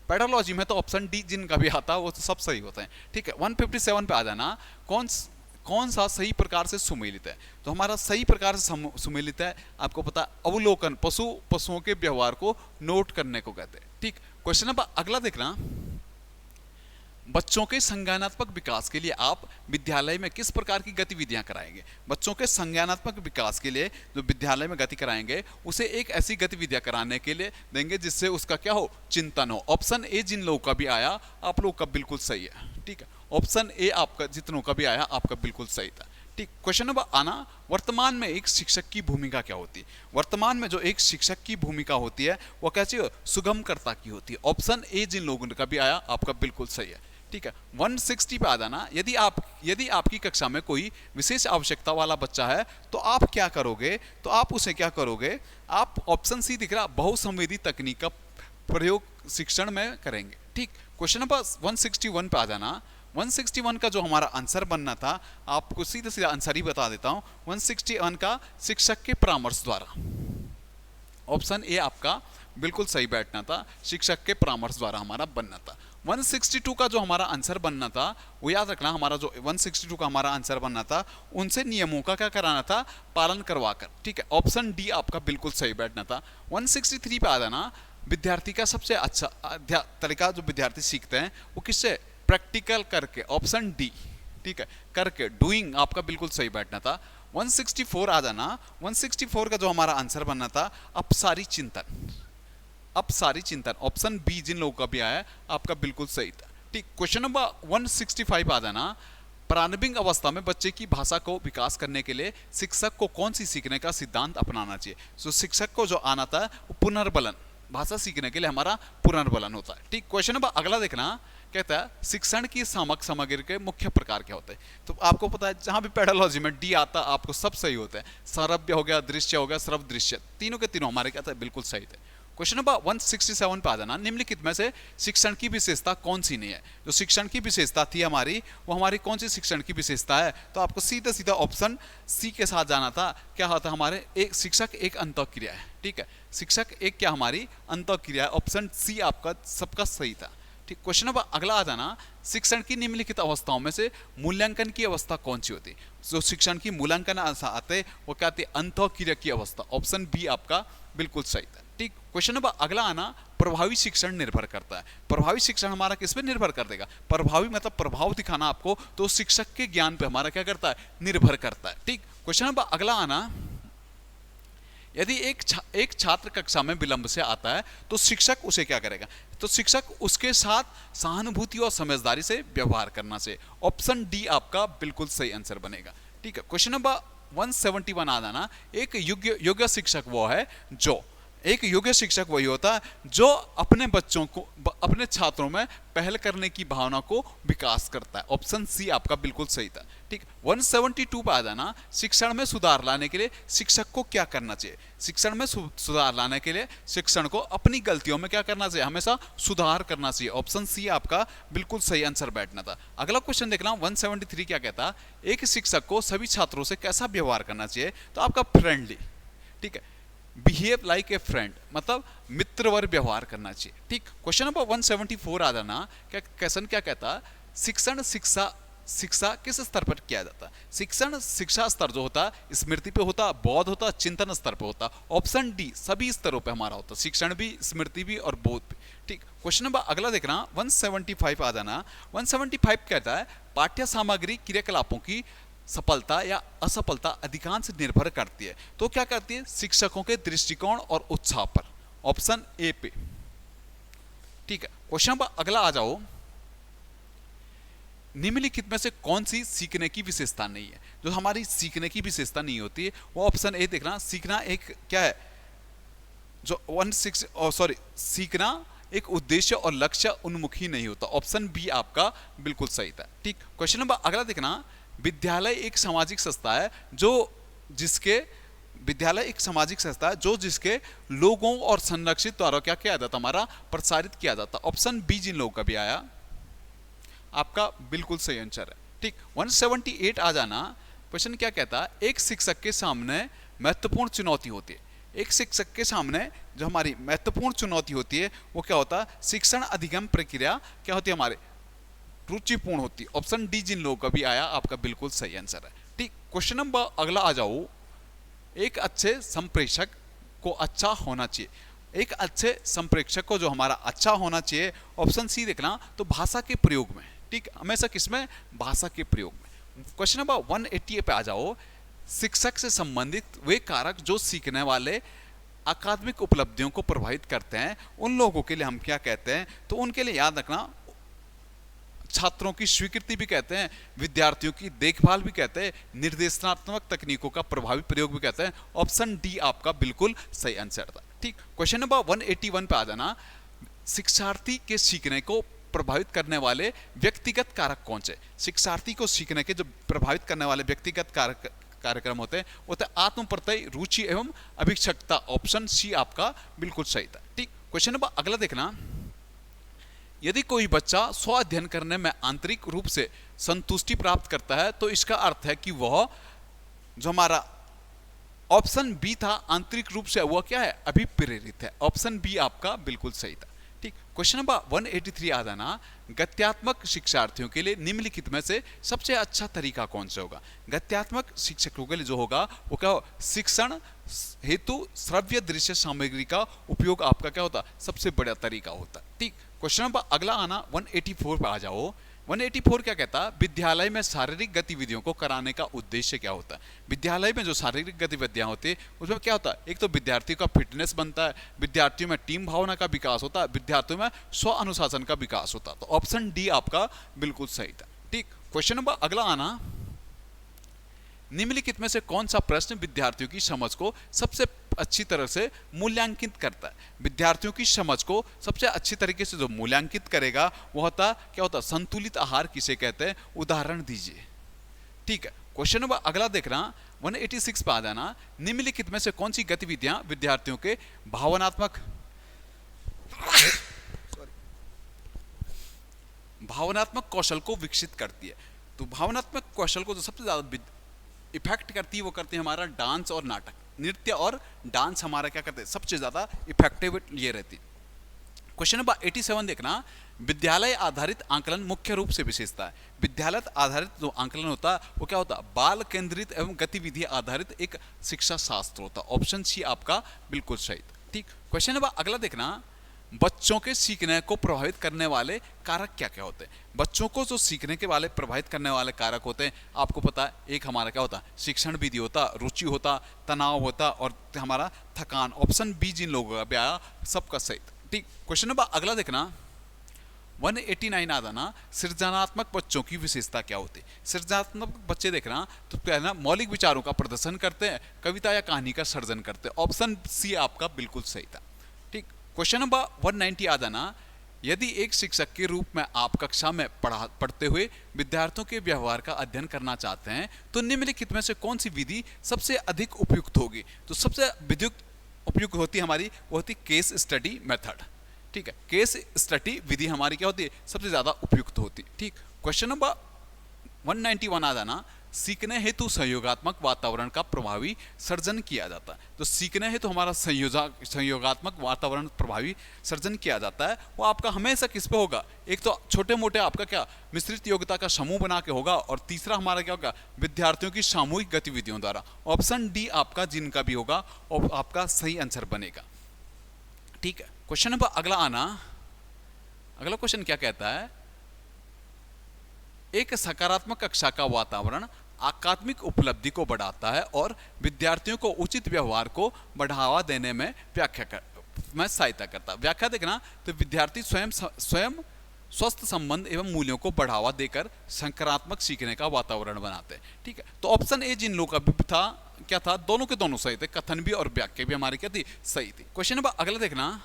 पेडालॉजी में तो ऑप्शन डी जिनका भी आता है वो तो सब सही होते हैं। ठीक है, 157 पे आ जाना। कौन सा सही प्रकार से सुमेलित है? तो हमारा सही प्रकार से सुमेलित है आपको पता है अवलोकन, पशुओं के व्यवहार को नोट करने को कहते हैं। ठीक, क्वेश्चन नंबर अगला देखना। बच्चों के संज्ञानात्मक विकास के लिए आप विद्यालय में किस प्रकार की गतिविधियां कराएंगे? बच्चों के संज्ञानात्मक विकास के लिए जो विद्यालय में गति कराएंगे उसे एक ऐसी गतिविधियां कराने के लिए देंगे जिससे उसका क्या हो, चिंतन हो। ऑप्शन ए जिन लोगों का भी आया आप लोगों का बिल्कुल सही है। ठीक है, ऑप्शन ए आपका जितनों का भी आया आपका बिल्कुल सही था। ठीक, क्वेश्चन नंबर आना। वर्तमान में एक शिक्षक की भूमिका क्या होती है? वर्तमान में जो एक शिक्षक की भूमिका होती है वो कैसी, सुगमकर्ता की होती है। ऑप्शन ए जिन लोगों का भी आया आपका बिल्कुल सही है। ठीक है, 160 पे आ जाना। यदि आपकी कक्षा में कोई विशेष आवश्यकता वाला बच्चा है तो आप क्या करोगे? तो आप उसे क्या करोगे, आप ऑप्शन सी दिख रहा बहुसंवेदी तकनीक का प्रयोग शिक्षण में करेंगे। ठीक, क्वेश्चन नंबर 161 पे आ जाना। 161 का जो हमारा आंसर बनना था आपको सीधा सीधा आंसर ही बता देता हूं। 161 का शिक्षक के परामर्श द्वारा, ऑप्शन ए आपका बिल्कुल सही बैठना था, शिक्षक के परामर्श द्वारा हमारा बनना था। 162 का जो हमारा आंसर बनना था वो याद रखना, हमारा जो 162 का हमारा आंसर बनना था उनसे नियमों का क्या कराना था, पालन करवाकर। ठीक है, ऑप्शन डी आपका बिल्कुल सही बैठना था। 163 पे आ जाना। विद्यार्थी का सबसे अच्छा तरीका जो विद्यार्थी सीखते हैं वो किससे, प्रैक्टिकल करके। ऑप्शन डी, ठीक है, करके, डूइंग आपका बिल्कुल सही बैठना था। 164 आ जाना। 164 का जो हमारा आंसर बनना था अपसारी चिंतन, अपसारी चिंतन। ऑप्शन बी जिन लोगों का भी आया आपका बिल्कुल सही था। ठीक, क्वेश्चन नंबर 165 आ जाना। प्रारंभिक अवस्था में बच्चे की भाषा को विकास करने के लिए शिक्षक को कौन सी सीखने का सिद्धांत अपनाना चाहिए? तो शिक्षक को जो आना था वो पुनर्बलन, भाषा सीखने के लिए हमारा पुनर्बलन होता है। ठीक, क्वेश्चन नंबर अगला देखना। कहता है शिक्षण की सामग्री के मुख्य प्रकार क्या होते हैं? तो आपको पता है जहां भी पेडालॉजी में डी आता आपको सब सही होता है। श्रव्य हो गया, दृश्य हो गया, श्रव दृश्य, तीनों के तीनों हमारे कहता है बिल्कुल सही थे। क्वेश्चन नंबर 167 पे आ जाना। निम्नलिखित में से शिक्षण की विशेषता कौन सी नहीं है? जो शिक्षण की विशेषता थी हमारी वो हमारी कौन सी शिक्षण की विशेषता है? तो आपको सीधा सीधा ऑप्शन सी के साथ जाना था। क्या होता हमारे, एक शिक्षक एक अंतःक्रिया है। ठीक है, शिक्षक एक क्या हमारी अंतःक्रिया है। ऑप्शन सी आपका सबका सही था। ठीक, क्वेश्चन नंबर अगला आ जाना। शिक्षण की निम्नलिखित अवस्थाओं में से मूल्यांकन की अवस्था कौन सी होती है? जो शिक्षण की मूल्यांकन आते वो क्या आती है, अंतःक्रिया की अवस्था। ऑप्शन बी आपका बिल्कुल सही था। ठीक, क्वेश्चन नंबर अगला आना। प्रभावी शिक्षण निर्भर करता है। प्रभावी शिक्षण हमारा किस पे निर्भर कर देगा? प्रभावी मतलब प्रभाव दिखाना आपको, तो शिक्षक के ज्ञान पे हमारा क्या करता है, निर्भर करता है। ठीक, क्वेश्चन नंबर अगला आना। यदि एक छात्र कक्षा में विलंब से आता है तो शिक्षक उसे क्या करेगा, तो शिक्षक उसके साथ सहानुभूति और समझदारी से व्यवहार करना चाहिए। ऑप्शन डी आपका बिल्कुल सही आंसर बनेगा। ठीक है, क्वेश्चन नंबर 171 आ जाना। एक योग्य शिक्षक वो है जो, एक योग्य शिक्षक वही होता है जो अपने बच्चों को, अपने छात्रों में पहल करने की भावना को विकास करता है। ऑप्शन सी आपका बिल्कुल सही था। ठीक, 172 पे आ जाना। शिक्षण में सुधार लाने के लिए शिक्षक को क्या करना चाहिए? शिक्षण में सुधार लाने के लिए शिक्षण को अपनी गलतियों में क्या करना चाहिए? हमेशा सुधार करना चाहिए। ऑप्शन सी आपका बिल्कुल सही आंसर बैठना था। अगला क्वेश्चन देखना 173 क्या कहता? एक शिक्षक को सभी छात्रों से कैसा व्यवहार करना चाहिए? तो आपका फ्रेंडली। ठीक है, बिहेव लाइक ए फ्रेंड, मतलब मित्रवर व्यवहार करना चाहिए। ठीक, क्वेश्चन नंबर 174 आ जाना। क्या क्वेश्चन क्या कहता? शिक्षण शिक्षा किस स्तर पर किया जाता है? शिक्षण शिक्षा स्तर जो होता है स्मृति पे होता, बोध होता, चिंतन स्तर पे होता। ऑप्शन डी सभी स्तरों पे हमारा होता, शिक्षण भी, स्मृति भी और बोध भी। ठीक, क्वेश्चन नंबर अगला देखना 175 आ जाना। 175 कहता है पाठ्य सामग्री क्रियाकलापों की सफलता या असफलता अधिकांश निर्भर करती है। तो क्या करती है? शिक्षकों के दृष्टिकोण और उत्साह पर। ऑप्शन ए पे। ठीक है, क्वेश्चन नंबर अगला आ जाओ। निम्नलिखित में से कौन सी सीखने की विशेषता नहीं है? जो हमारी सीखने की विशेषता नहीं होती है वो ऑप्शन ए देखना। सीखना एक क्या है? जो सीखना एक उद्देश्य और लक्ष्य उन्मुखी नहीं होता। ऑप्शन बी आपका बिल्कुल सही था। ठीक, क्वेश्चन नंबर अगला देखना। विद्यालय एक सामाजिक संस्था है जो जिसके लोगों और संरक्षित द्वारा क्या किया जाता? हमारा प्रसारित किया जाता। ऑप्शन बी जिन लोगों का भी आया आपका बिल्कुल सही आंसर है। ठीक, 178 आ जाना। क्वेश्चन क्या कहता है? एक शिक्षक के सामने महत्वपूर्ण चुनौती होती है। एक शिक्षक के सामने जो हमारी महत्वपूर्ण चुनौती होती है वो क्या होता है? शिक्षण अधिगम प्रक्रिया क्या होती है? हमारे रुचिपूर्ण होती है। ऑप्शन डी जिन लोगों का भी आया आपका बिल्कुल सही आंसर है। ठीक, क्वेश्चन नंबर अगला आ जाओ। एक अच्छे संप्रेषक को अच्छा होना चाहिए। एक अच्छे संप्रेषक को जो हमारा अच्छा होना चाहिए, ऑप्शन सी देखना। तो भाषा के प्रयोग में। ठीक, हमेशा किसमें? भाषा के प्रयोग में। क्वेश्चन नंबर 180 पे आ जाओ। शिक्षक से संबंधित वे कारक जो सीखने वाले अकादमिक उपलब्धियों को प्रभावित करते हैं उन लोगों के लिए हम क्या कहते हैं? तो उनके लिए याद रखना, छात्रों की स्वीकृति भी कहते हैं, विद्यार्थियों की देखभाल भी कहते हैं, निर्देशनात्मक तकनीकों का प्रभावी प्रयोग भी कहते हैं। ऑप्शन डी आपका बिल्कुल सही आंसर था। ठीक, क्वेश्चन नंबर 181 पे आ जाना। शिक्षार्थी के सीखने को प्रभावित करने वाले व्यक्तिगत कारक कौन से? शिक्षार्थी को सीखने के जो प्रभावित करने वाले व्यक्तिगत कार्यक्रम होते हैं वो होते आत्म प्रत्यय, रुचि एवं अभिक्षकता। ऑप्शन सी आपका बिल्कुल सही था। ठीक, क्वेश्चन नंबर अगला देखना। यदि कोई बच्चा स्व अध्ययन करने में आंतरिक रूप से संतुष्टि प्राप्त करता है तो इसका अर्थ है कि वह जो हमारा ऑप्शन बी था आंतरिक रूप से वह क्या है? अभिप्रेरित है। ऑप्शन बी आपका बिल्कुल सही था। ठीक, क्वेश्चन नंबर 183 आ जाना। गत्यात्मक शिक्षार्थियों के लिए निम्नलिखित में से सबसे अच्छा तरीका कौन सा होगा? गत्यात्मक शिक्षकों के लिए जो होगा वो क्या हो? शिक्षण हेतु श्रव्य दृश्य सामग्री का उपयोग आपका क्या होता? सबसे बड़ा तरीका होता। ठीक, क्वेश्चन नंबर अगला आना 184 पे आ जाओ। 184 क्या कहता है? विद्यालय में शारीरिक गतिविधियों को कराने का उद्देश्य क्या होता है? विद्यालय में जो शारीरिक गतिविधियां होती है उसमें क्या होता है? एक तो विद्यार्थियों का फिटनेस बनता है, विद्यार्थियों में टीम भावना का विकास होता है, विद्यार्थियों में स्व अनुशासन का विकास होता है। तो ऑप्शन डी आपका बिल्कुल सही था। ठीक, क्वेश्चन नंबर अगला आना। निम्नलिखित में से कौन सा प्रश्न विद्यार्थियों की समझ को सबसे अच्छी तरह से मूल्यांकित करता है? विद्यार्थियों की समझ को सबसे अच्छी तरीके से जो मूल्यांकित करेगा वो होता क्या होता? संतुलित आहार किसे कहते हैं? उदाहरण दीजिए। ठीक है, क्वेश्चन नंबर अगला देखना 186 पे आ जाना। निम्नलिखित में से कौन सी गतिविधियां विद्यार्थियों के भावनात्मक कौशल को विकसित करती है? तो भावनात्मक कौशल को जो सबसे ज्यादा इफेक्ट करती है वो करती है हमारा डांस और नाटक। नृत्य और डांस हमारा क्या करते हैं? सबसे ज्यादा इफेक्टिव ये रहती है। क्वेश्चन नंबर 87 देखना। विद्यालय आधारित आंकलन मुख्य रूप से विशेषता है। विद्यालय आधारित जो आंकलन होता है वो क्या होता है? बाल केंद्रित एवं गतिविधि आधारित एक शिक्षा शास्त्र होता है। ऑप्शन सी आपका बिल्कुल सही। ठीक, क्वेश्चन नंबर अगला देखना। बच्चों के सीखने को प्रभावित करने वाले कारक क्या क्या होते हैं। बच्चों को जो सीखने के वाले प्रभावित करने वाले कारक होते हैं, आपको पता है, एक हमारा क्या होता है, शिक्षण विधि होता, रुचि होता, तनाव होता और हमारा थकान। ऑप्शन बी जिन लोगों का भी आया सबका सही। ठीक, क्वेश्चन नंबर अगला देखना 189 आता ना, सृजनात्मक बच्चों की विशेषता क्या होती है। सृजनात्मक बच्चे देखना तो क्या है ना, मौलिक विचारों का प्रदर्शन करते हैं, कविता या कहानी का सर्जन करते हैं। ऑप्शन सी आपका बिल्कुल सही था। ठीक, क्वेश्चन नंबर 190 आ जाना, यदि एक शिक्षक के रूप में आप कक्षा में पढ़ते हुए विद्यार्थियों के व्यवहार का अध्ययन करना चाहते हैं तो निम्नलिखित में से कौन सी विधि सबसे अधिक उपयुक्त होगी। तो सबसे उपयुक्त होती हमारी वो होती केस स्टडी मेथड। ठीक है, केस स्टडी विधि हमारी क्या होती है, सबसे ज्यादा उपयुक्त होती है। ठीक, क्वेश्चन नंबर 191 आ जाना, सीखने हेतु सहयोगात्मक वातावरण का प्रभावी सर्जन किया जाता है। तो सीखने हेतु हमारा सहयोगात्मक वातावरण प्रभावी सर्जन किया जाता है, वो आपका हमेशा किस पे होगा, एक तो छोटे मोटे आपका क्या मिश्रित योग्यता का समूह बना के होगा, और तीसरा हमारा क्या होगा, विद्यार्थियों की सामूहिक गतिविधियों द्वारा। ऑप्शन डी आपका जिनका भी होगा और आपका सही आंसर बनेगा। ठीक है, क्वेश्चन नंबर अगला आना, अगला क्वेश्चन क्या कहता है, एक सकारात्मक कक्षा का वातावरण अकादमिक उपलब्धि को बढ़ाता है और विद्यार्थियों को उचित व्यवहार को बढ़ावा देने में सहायता करता है। व्याख्या देखना तो विद्यार्थी स्वयं स्वस्थ संबंध एवं मूल्यों को बढ़ावा देकर सकारात्मक सीखने का वातावरण बनाते हैं। ठीक है, तो ऑप्शन ए जिन लोगों का भी था क्या था, दोनों के दोनों सही थे, कथन भी और व्याख्या भी हमारी क्या थी, सही थी। क्वेश्चन नंबर अगला देखना,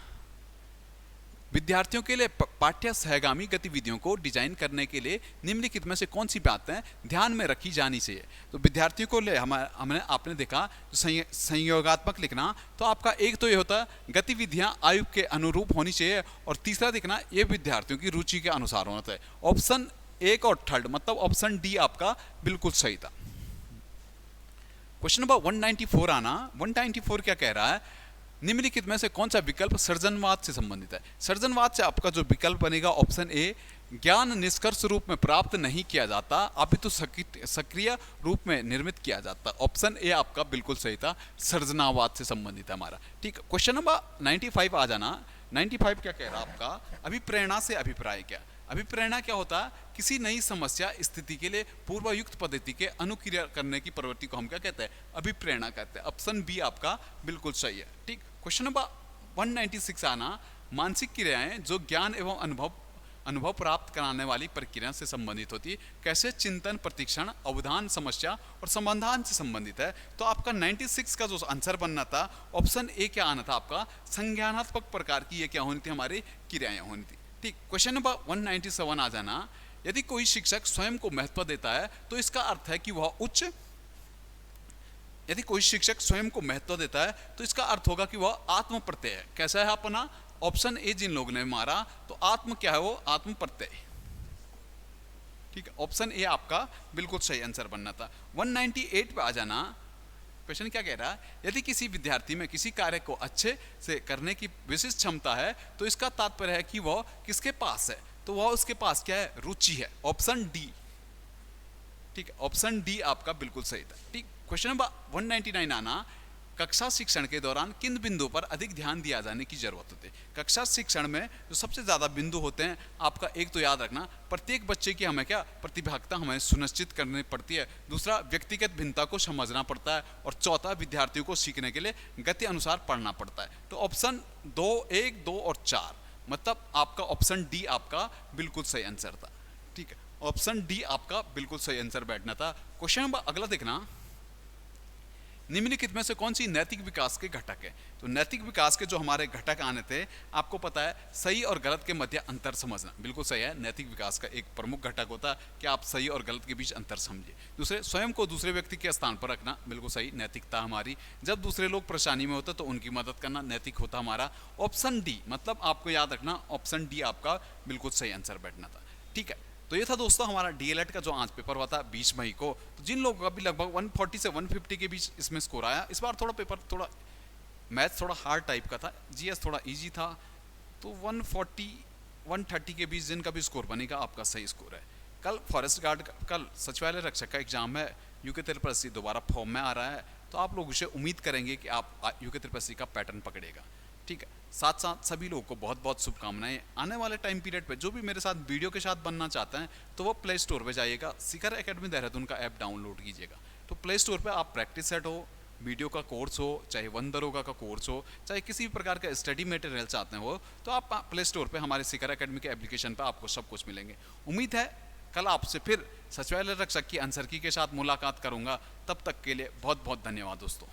विद्यार्थियों के लिए पाठ्य सहगामी गतिविधियों को डिजाइन करने के लिए निम्नलिखित में से कौन सी बातें ध्यान में रखी जानी चाहिए। तो विद्यार्थियों को ले हमने आपने देखा संयोगात्मक लिखना, तो आपका एक तो ये होता है गतिविधियां आयु के अनुरूप होनी चाहिए, और तीसरा देखना ये विद्यार्थियों की रुचि के अनुसार होना चाहिए। ऑप्शन एक और थर्ड मतलब ऑप्शन डी आपका बिल्कुल सही था। क्वेश्चन नंबर 194 आना, 194 क्या कह रहा है, निम्नलिखित में से कौन सा विकल्प सृजनवाद से संबंधित है। सृजनवाद से आपका जो विकल्प बनेगा ऑप्शन ए, ज्ञान निष्कर्ष रूप में प्राप्त नहीं किया जाता अपितु सक्रिय रूप में निर्मित किया जाता। ऑप्शन ए आपका बिल्कुल सही था, सृजनावाद से संबंधित है हमारा। ठीक, क्वेश्चन नंबर 95 आ जाना, 95 क्या कह रहा है आपका, अभिप्रेरणा से अभिप्राय क्या। अभिप्रेरणा क्या होता है, किसी नई समस्या स्थिति के लिए पूर्वयुक्त पद्धति के अनुक्रिया करने की प्रवृत्ति को हम क्या कहते हैं, अभिप्रेरणा कहते हैं। ऑप्शन बी आपका बिल्कुल सही है। ठीक, क्वेश्चन नंबर 196 आना, मानसिक क्रियाएं जो ज्ञान एवं अनुभव प्राप्त कराने वाली प्रक्रिया से संबंधित होती है, कैसे चिंतन, प्रशिक्षण, अवधान, समस्या और समाधान से संबंधित है। तो आपका 96 का जो आंसर बनना था ऑप्शन ए क्या आना था आपका, संज्ञानात्मक प्रकार की ये क्या होनी थी, हमारी क्रियाएं होनी थी। ठीक, क्वेश्चन नंबर 197 आ जाना, यदि कोई शिक्षक स्वयं को महत्व देता है तो इसका अर्थ है कि वह उच्च, यदि कोई शिक्षक स्वयं को महत्व देता है तो इसका अर्थ होगा कि वह आत्म प्रत्यय है। कैसा है अपना, ऑप्शन ए जिन लोगों ने मारा तो आत्म क्या है, वो आत्म प्रत्यय। ठीक है, ऑप्शन ए आपका बिल्कुल सही आंसर बनना था। 198 पे आ जाना, क्वेश्चन क्या कह रहा है, यदि किसी विद्यार्थी में किसी कार्य को अच्छे से करने की विशिष्ट क्षमता है तो इसका तात्पर्य है कि वह किसके पास है, तो वह उसके पास क्या है, रुचि है। Option D. ठीक है, ऑप्शन डी आपका बिल्कुल सही था। ठीक, क्वेश्चन नंबर 199 आना, कक्षा शिक्षण के दौरान किन बिंदु पर अधिक ध्यान दिया जाने की जरूरत होती है। कक्षा शिक्षण में जो सबसे ज्यादा बिंदु होते हैं आपका, एक तो याद रखना, प्रत्येक बच्चे की हमें क्या प्रतिभागिता हमें सुनिश्चित करनी पड़ती है, दूसरा व्यक्तिगत भिन्नता को समझना पड़ता है, और चौथा विद्यार्थियों को सीखने के लिए गति अनुसार पढ़ना पड़ता है। तो ऑप्शन 2, 1, 2 और 4 मतलब आपका ऑप्शन डी आपका बिल्कुल सही आंसर था। ठीक है, ऑप्शन डी आपका बिल्कुल सही आंसर बैठना था। क्वेश्चन नंबर अगला देखना, निम्नलिखित में से कौन सी नैतिक विकास के घटक है। तो नैतिक विकास के जो हमारे घटक आने थे आपको पता है, सही और गलत के मध्य अंतर समझना, बिल्कुल सही है। नैतिक विकास का एक प्रमुख घटक होता है कि आप सही और गलत के बीच अंतर समझिए। दूसरे, स्वयं को दूसरे व्यक्ति के स्थान पर रखना, बिल्कुल सही, नैतिकता हमारी। जब दूसरे लोग परेशानी में होते तो उनकी मदद करना नैतिक होता हमारा। ऑप्शन डी मतलब आपको याद रखना, ऑप्शन डी आपका बिल्कुल सही आंसर बैठना था। ठीक है, तो ये था दोस्तों हमारा डीएलएड का जो आज पेपर हुआ था 20 मई को। तो जिन लोगों का भी लगभग 140 से 150 के बीच इसमें स्कोर आया, इस बार थोड़ा पेपर थोड़ा मैथ थोड़ा हार्ड टाइप का था, जीएस थोड़ा इजी था, तो 140 130 के बीच जिनका भी स्कोर बनेगा आपका सही स्कोर है। कल फॉरेस्ट गार्ड कल सचिवालय रक्षक का एग्जाम है, यूके 380 दोबारा फॉर्म में आ रहा है, तो आप लोग उसे उम्मीद करेंगे कि आप यूके 380 का पैटर्न पकड़ेगा। ठीक है, साथ साथ सभी लोगों को बहुत बहुत शुभकामनाएं। आने वाले टाइम पीरियड पे जो भी मेरे साथ वीडियो के साथ बनना चाहते हैं तो वो प्ले स्टोर पे जाइएगा, शिखर एकेडमी देहरादून का ऐप डाउनलोड कीजिएगा। तो प्ले स्टोर पे आप प्रैक्टिस सेट हो, वीडियो का कोर्स हो, चाहे वंदरोगा का कोर्स हो, चाहे किसी भी प्रकार का स्टडी मटेरियल चाहते हो, तो आप प्ले स्टोर पे हमारे शिखर एकेडमी के एप्लीकेशन पे आपको सब कुछ मिलेंगे। उम्मीद है कल आपसे फिर सचिवालय रक्षक की आंसर की के साथ मुलाकात करूंगा। तब तक के लिए बहुत बहुत धन्यवाद दोस्तों।